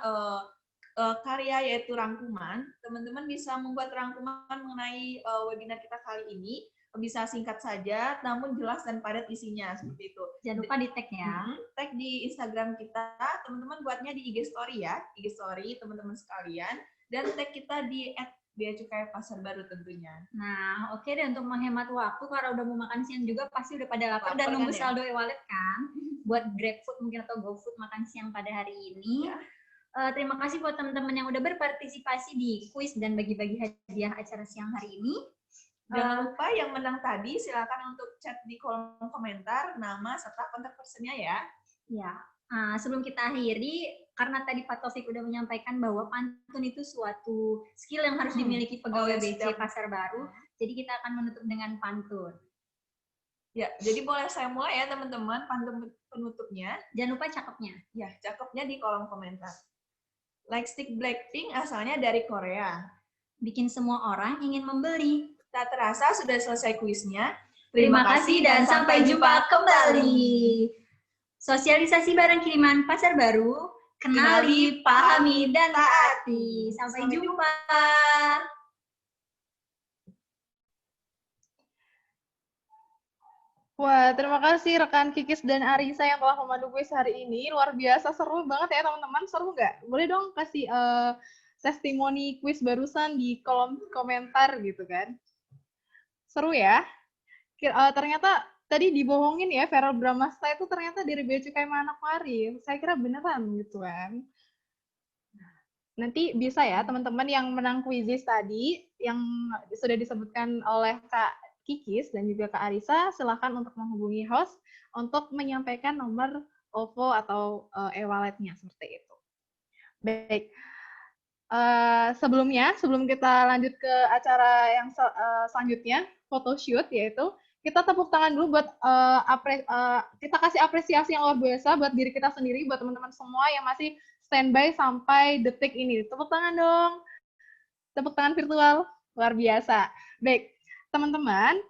karya yaitu rangkuman. Teman-teman bisa membuat rangkuman mengenai webinar kita kali ini. Bisa singkat saja, namun jelas dan padat isinya, seperti itu. Jangan lupa di tag ya. Tag di Instagram kita, teman-teman buatnya di IG Story ya, IG Story teman-teman sekalian. Dan tag kita di Bea Cukai Pasar Baru tentunya. Nah, oke deh, untuk menghemat waktu, karena udah mau makan siang juga pasti udah pada lapar dan Lapar nunggu kan ya? saldo e-wallet kan, buat GrabFood mungkin atau GoFood makan siang pada hari ini. Ya. Terima kasih buat teman-teman yang udah berpartisipasi di kuis dan bagi-bagi hadiah acara siang hari ini. Jangan lupa yang menang tadi silakan untuk chat di kolom komentar nama serta kontak personnya ya. Ya, sebelum kita akhiri, karena tadi Pak Taufik udah menyampaikan bahwa pantun itu suatu skill yang harus dimiliki pegawai BC Pasar Baru, jadi kita akan menutup dengan pantun. Ya, jadi boleh saya mulai ya teman-teman pantun penutupnya. Jangan lupa cakepnya. Ya, cakepnya di kolom komentar. Lightstick Blackpink asalnya dari Korea. Bikin semua orang ingin membeli. Tak terasa sudah selesai kuisnya. Terima kasih dan sampai jumpa kembali. Sosialisasi barang kiriman Pasar Baru, kenali, pahami, dan taati. Sampai jumpa. Wah, terima kasih rekan Kikis dan Arisa yang telah memandu kuis hari ini. Luar biasa, seru banget ya teman-teman. Seru nggak? Boleh dong kasih testimoni kuis barusan di kolom komentar gitu kan. Seru ya. Ternyata tadi dibohongin ya, Feral Bramasta itu ternyata dari Bea Cukai Manokwari. Saya kira beneran gitu kan. Nanti bisa ya teman-teman yang menang kuisis tadi, yang sudah disebutkan oleh Kak Kikis dan juga Kak Arisa, silakan untuk menghubungi host untuk menyampaikan nomor OVO atau e-walletnya seperti itu. Baik. Sebelum kita lanjut ke acara yang selanjutnya, photoshoot, yaitu kita tepuk tangan dulu buat kita kasih apresiasi yang luar biasa buat diri kita sendiri, buat teman-teman semua yang masih standby sampai detik ini. Tepuk tangan dong. Tepuk tangan virtual, luar biasa. Baik, teman-teman,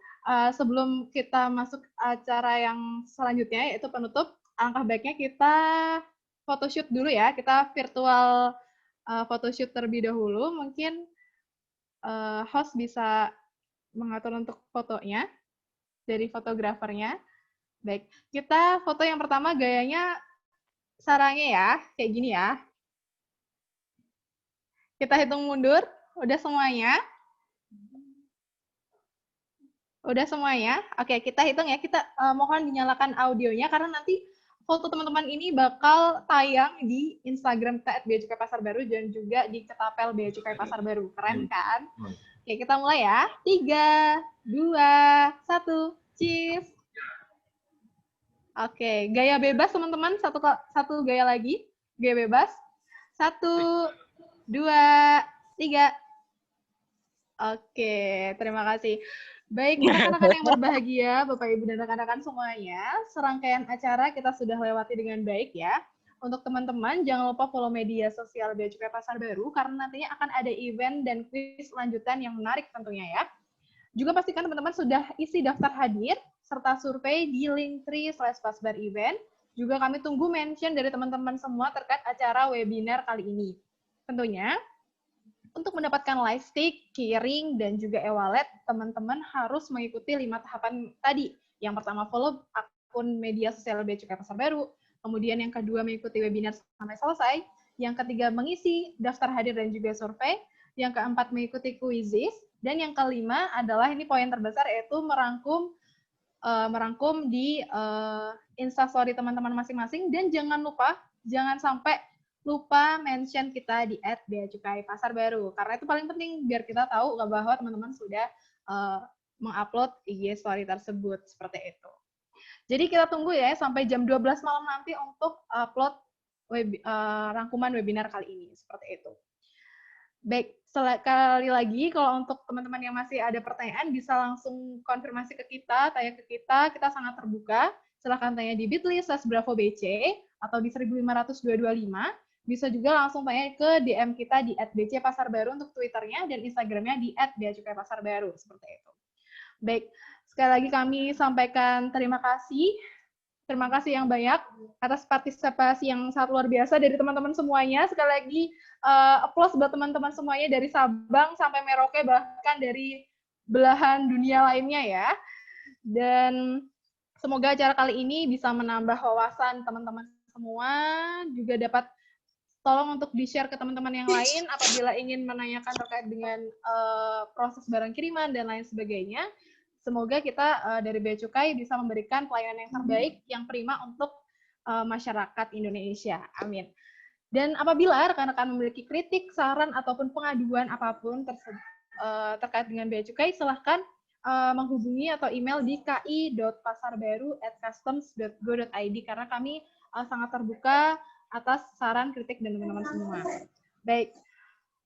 sebelum kita masuk acara yang selanjutnya, yaitu penutup, alangkah baiknya kita photoshoot dulu ya. Kita virtual photoshoot terlebih dahulu. Mungkin host bisa mengatur untuk fotonya dari fotografernya. Baik, kita foto yang pertama gayanya sarangnya ya, kayak gini ya. Kita hitung mundur, udah semuanya? Udah semuanya? Oke, kita hitung ya. Kita mohon dinyalakan audionya karena nanti foto teman-teman ini bakal tayang di Instagram kita @beacukai_pasar_baru dan juga di Ketapel Bea Cukai Pasar Baru. Keren kan? Oke, kita mulai ya. 3, 2, 1, cheers. Oke, gaya bebas teman-teman. Satu gaya lagi. Gaya bebas. 1, 2, 3. Oke, terima kasih. Baik, rekan-rekan yang berbahagia, Bapak, Ibu, dan rekan-rekan semuanya, serangkaian acara kita sudah lewati dengan baik ya. Untuk teman-teman, jangan lupa follow media sosial Bea Cukai Pasar Baru, karena nantinya akan ada event dan kuis lanjutan yang menarik tentunya ya. Juga pastikan teman-teman sudah isi daftar hadir, serta survei di Linktree/Pasbar Event. Juga kami tunggu mention dari teman-teman semua terkait acara webinar kali ini. Tentunya, untuk mendapatkan lightstick, keyring, dan juga e-wallet, teman-teman harus mengikuti 5 tahapan tadi. Yang pertama, follow akun media sosial Bea Cukai Pasar Baru. Kemudian yang kedua, mengikuti webinar sampai selesai. Yang ketiga, mengisi daftar hadir dan juga survei. Yang keempat, mengikuti quizzes. Dan yang kelima adalah, ini poin terbesar, yaitu merangkum di Instastory teman-teman masing-masing. Dan jangan sampai lupa mention kita di @beacukai_pasar_baru. Karena itu paling penting biar kita tahu bahwa teman-teman sudah mengupload IG story tersebut seperti itu. Jadi kita tunggu ya sampai jam 12 malam nanti untuk upload rangkuman webinar kali ini seperti itu. Baik, sekali lagi kalau untuk teman-teman yang masih ada pertanyaan bisa langsung konfirmasi ke kita, tanya ke kita sangat terbuka. Silahkan tanya di bit.ly/BravoBC atau di 15225. Bisa juga langsung tanya ke DM kita di @bcpasarbaru untuk Twitternya dan Instagramnya di @beacukai_pasarbaru seperti itu. Baik, sekali lagi kami sampaikan terima kasih. Terima kasih yang banyak atas partisipasi yang sangat luar biasa dari teman-teman semuanya. Sekali lagi applause buat teman-teman semuanya dari Sabang sampai Merauke, bahkan dari belahan dunia lainnya ya. Dan semoga acara kali ini bisa menambah wawasan teman-teman semua, juga dapat tolong untuk di-share ke teman-teman yang lain apabila ingin menanyakan terkait dengan proses barang kiriman dan lain sebagainya. Semoga kita dari Bea Cukai bisa memberikan pelayanan yang terbaik, yang prima untuk masyarakat Indonesia. Amin. Dan apabila rekan-rekan memiliki kritik, saran, ataupun pengaduan apapun terkait dengan Bea Cukai, silahkan menghubungi atau email di ki.pasarbaru@customs.go.id karena kami sangat terbuka atas saran, kritik, dan teman-teman semua. Baik,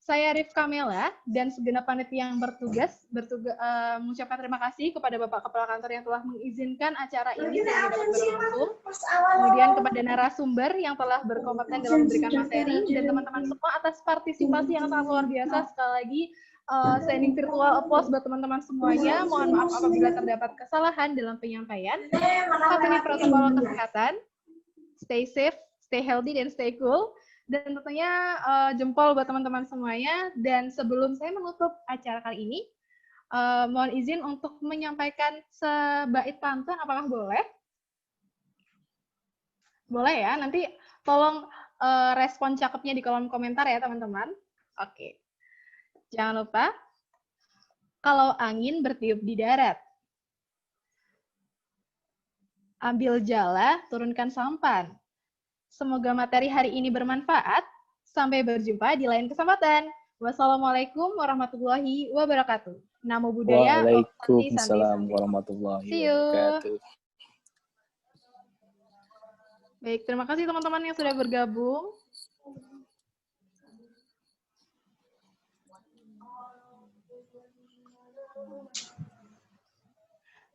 saya Rifka Mela dan segenap panitia yang bertugas mengucapkan terima kasih kepada Bapak Kepala Kantor yang telah mengizinkan acara ini sehingga dapat berlangsung. Kemudian kepada narasumber yang telah berkompeten dalam memberikan materi dan teman-teman semua atas partisipasi yang sangat luar biasa. Sekali lagi, standing virtual applause buat teman-teman semuanya. Mohon maaf apabila terdapat kesalahan dalam penyampaian. Patuhi protokol kesehatan, stay safe, stay healthy, dan stay cool. Dan tentunya jempol buat teman-teman semuanya. Dan sebelum saya menutup acara kali ini, mohon izin untuk menyampaikan sebait pantun, apakah boleh? Boleh ya, nanti tolong respon cakepnya di kolom komentar ya teman-teman. Oke. Jangan lupa, kalau angin bertiup di darat, ambil jala, turunkan sampan. Semoga materi hari ini bermanfaat. Sampai berjumpa di lain kesempatan. Wassalamualaikum warahmatullahi wabarakatuh. Namo Buddhaya. Waalaikumsalam warahmatullahi wabarakatuh. Baik, terima kasih teman-teman yang sudah bergabung.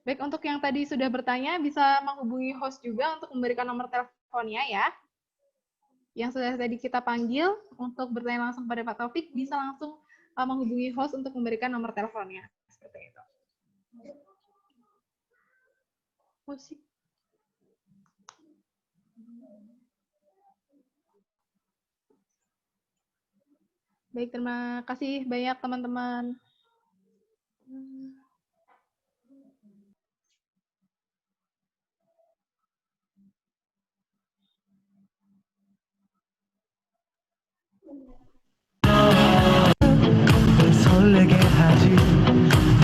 Baik, untuk yang tadi sudah bertanya, bisa menghubungi host juga untuk memberikan nomor teleponnya ya. Yang sudah tadi kita panggil untuk bertanya langsung pada Pak Taufik, bisa langsung menghubungi host untuk memberikan nomor teleponnya. Seperti itu. Musik. Baik, terima kasih banyak teman-teman. 설레게 하지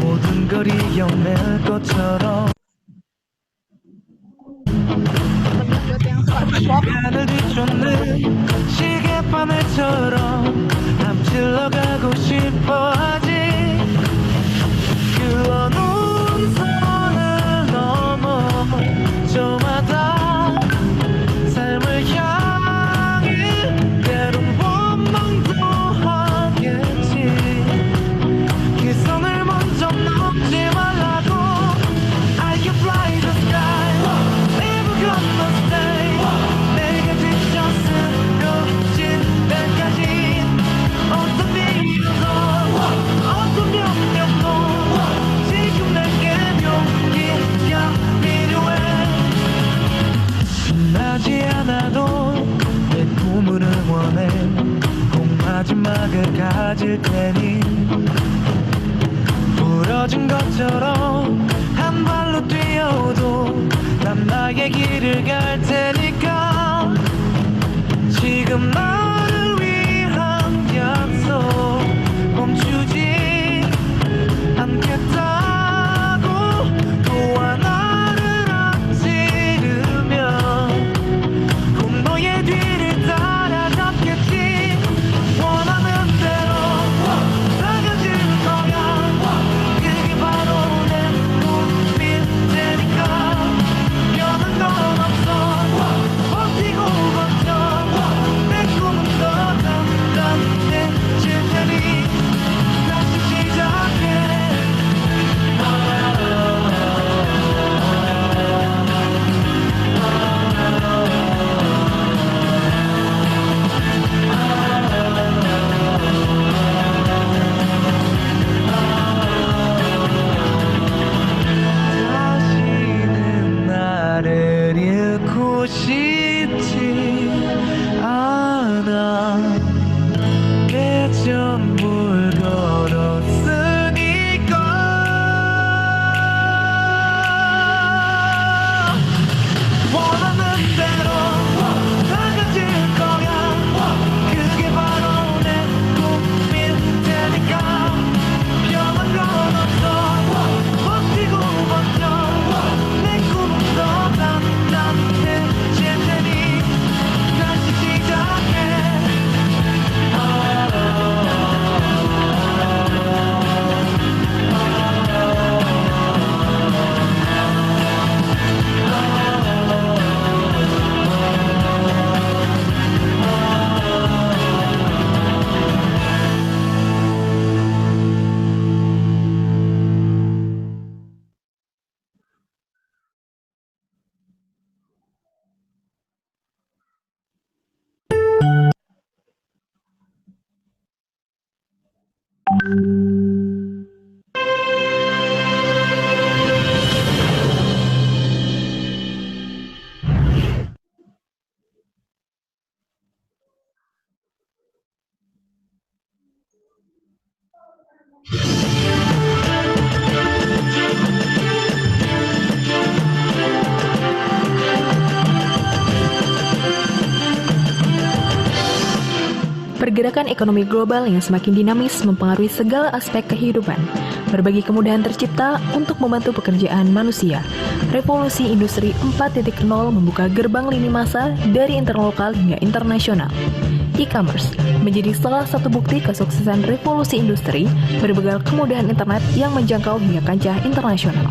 모든 걸 이겨낼 것처럼 시간을 뒤쫓는 시계바늘처럼 앞질러 가고 싶어 하지 그 어느 선을 넘어 저마다 삶을 향해 때론 원망도 하겠지 그 선을 먼저 넘지 말라고 I can fly the sky never gonna stay 내가 지쳐 쓰러진 때까지 어떤 비밀도 어떤 명령도 지금 내게 용기가 필요해 신나지 않아도 내 꿈을 응원해 꼭 마지막을 가질 테니 부러진 것처럼 한 발로 뛰어도 난 나의 길을 갈 테니까 지금 나를 위한 약속 멈추지 않겠다고 또 하나를 앞지르면 꼭 너의 뒤를 따라잡겠지 원하는 대로 다가질 거야 그게 바로 내 꿈일테니까 변한 건 없어 버티고 버텨 내 꿈은 Pergerakan ekonomi global yang semakin dinamis mempengaruhi segala aspek kehidupan. Berbagai kemudahan tercipta untuk membantu pekerjaan manusia. Revolusi Industri 4.0 membuka gerbang lini masa dari interlokal hingga internasional. E-commerce menjadi salah satu bukti kesuksesan revolusi industri berbekal kemudahan internet yang menjangkau hingga kancah internasional.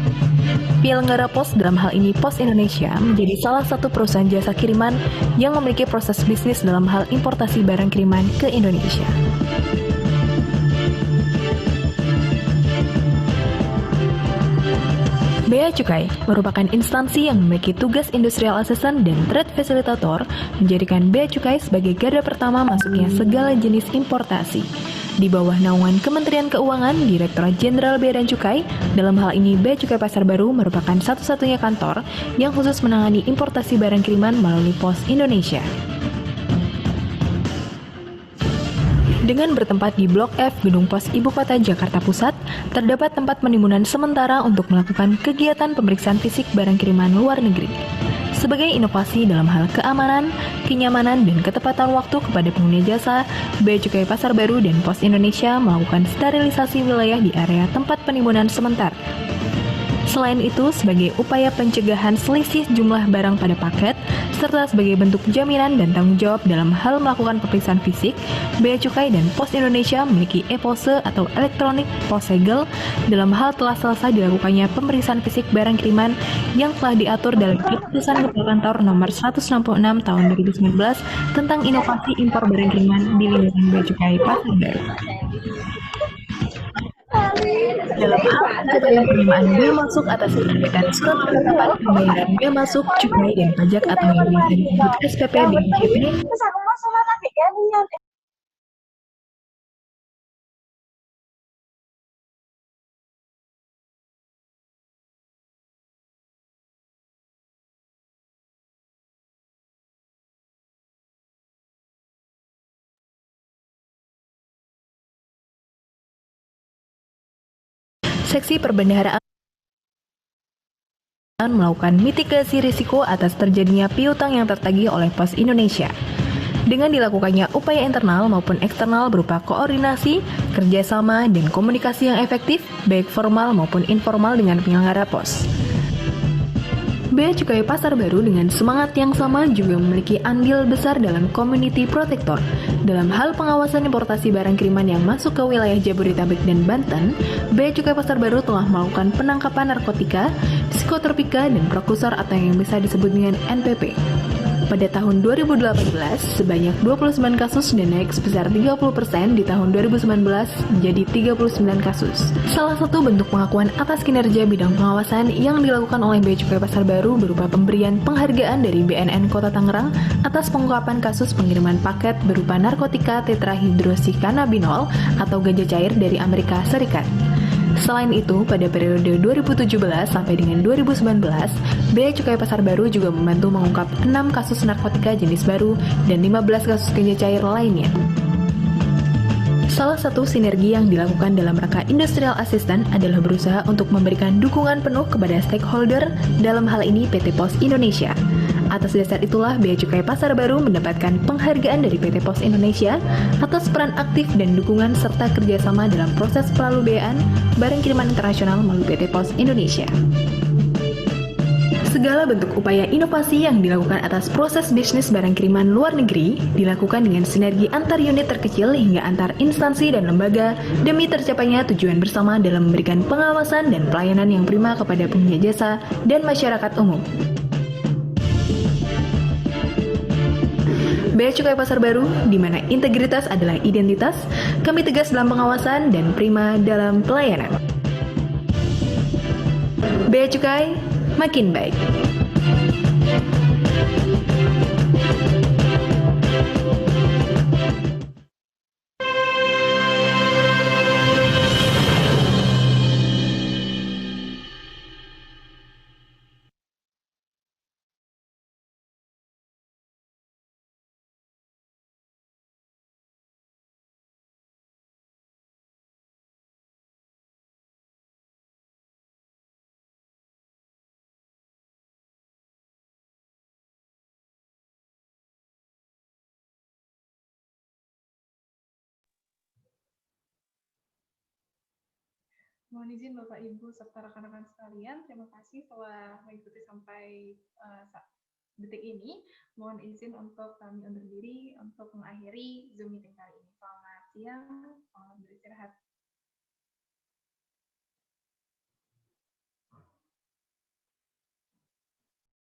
Penyelenggara pos, dalam hal ini Pos Indonesia, menjadi salah satu perusahaan jasa kiriman yang memiliki proses bisnis dalam hal importasi barang kiriman ke Indonesia. Bea Cukai merupakan instansi yang memiliki tugas industrial assistant dan trade facilitator, menjadikan Bea Cukai sebagai garda pertama masuknya segala jenis importasi. Di bawah naungan Kementerian Keuangan, Direktorat Jenderal Bea dan Cukai, dalam hal ini Bea Cukai Pasar Baru merupakan satu-satunya kantor yang khusus menangani importasi barang kiriman melalui Pos Indonesia. Dengan bertempat di Blok F Gedung Pos Ibu Kota Jakarta Pusat, terdapat tempat penimbunan sementara untuk melakukan kegiatan pemeriksaan fisik barang kiriman luar negeri. Sebagai inovasi dalam hal keamanan, kenyamanan, dan ketepatan waktu kepada pengguna jasa, Bea Cukai Pasar Baru dan Pos Indonesia melakukan sterilisasi wilayah di area tempat penimbunan sementara. Selain itu, sebagai upaya pencegahan selisih jumlah barang pada paket, serta sebagai bentuk jaminan dan tanggung jawab dalam hal melakukan pemeriksaan fisik, Bea Cukai dan Pos Indonesia memiliki e-pose atau Electronic Post Segel dalam hal telah selesai dilakukannya pemeriksaan fisik barang kiriman yang telah diatur dalam Keputusan Kepala Kantor Nomor 166 Tahun 2019 tentang inovasi impor barang kiriman di lingkungan Bea Cukai Pasar Baru. Dalam hal pencatatan penerimaan bea masuk atas penerbitan surat penetapan pembayaran bea masuk, cukai, dan pajak atau yang biasa disebut SPP BNCP. Seksi Perbendaharaan melakukan mitigasi risiko atas terjadinya piutang yang tertagih oleh Pos Indonesia. Dengan dilakukannya upaya internal maupun eksternal berupa koordinasi, kerjasama, dan komunikasi yang efektif, baik formal maupun informal dengan penyelenggara pos. Bea Cukai Pasar Baru dengan semangat yang sama juga memiliki andil besar dalam community protector. Dalam hal pengawasan importasi barang kiriman yang masuk ke wilayah Jabodetabek dan Banten, Bea Cukai Pasar Baru telah melakukan penangkapan narkotika, psikotropika, dan prekursor atau yang bisa disebut dengan NPP. Pada tahun 2018, sebanyak 29 kasus dan naik sebesar 30% di tahun 2019 menjadi 39 kasus. Salah satu bentuk pengakuan atas kinerja bidang pengawasan yang dilakukan oleh Bea Cukai Pasar Baru berupa pemberian penghargaan dari BNN Kota Tangerang atas pengungkapan kasus pengiriman paket berupa narkotika tetrahidrosikannabinol atau ganja cair dari Amerika Serikat. Selain itu, pada periode 2017 sampai dengan 2019, Bea Cukai Pasar Baru juga membantu mengungkap 6 kasus narkotika jenis baru dan 15 kasus ganja cair lainnya. Salah satu sinergi yang dilakukan dalam rangka industrial assistant adalah berusaha untuk memberikan dukungan penuh kepada stakeholder, dalam hal ini PT Pos Indonesia. Atas dasar itulah Bea Cukai Pasar Baru mendapatkan penghargaan dari PT Pos Indonesia atas peran aktif dan dukungan serta kerjasama dalam proses pelalubeaan barang kiriman internasional melalui PT Pos Indonesia. Segala bentuk upaya inovasi yang dilakukan atas proses bisnis barang kiriman luar negeri dilakukan dengan sinergi antar unit terkecil hingga antar instansi dan lembaga demi tercapainya tujuan bersama dalam memberikan pengawasan dan pelayanan yang prima kepada pengguna jasa dan masyarakat umum. Bea Cukai Pasar Baru, di mana integritas adalah identitas, kami tegas dalam pengawasan dan prima dalam pelayanan. Bea Cukai makin baik. Mohon izin Bapak Ibu serta rekan-rekan sekalian, terima kasih telah mengikuti sampai detik ini. Mohon izin untuk kami undur diri untuk mengakhiri Zoom meeting kali ini. Selamat siang, selamat beristirahat.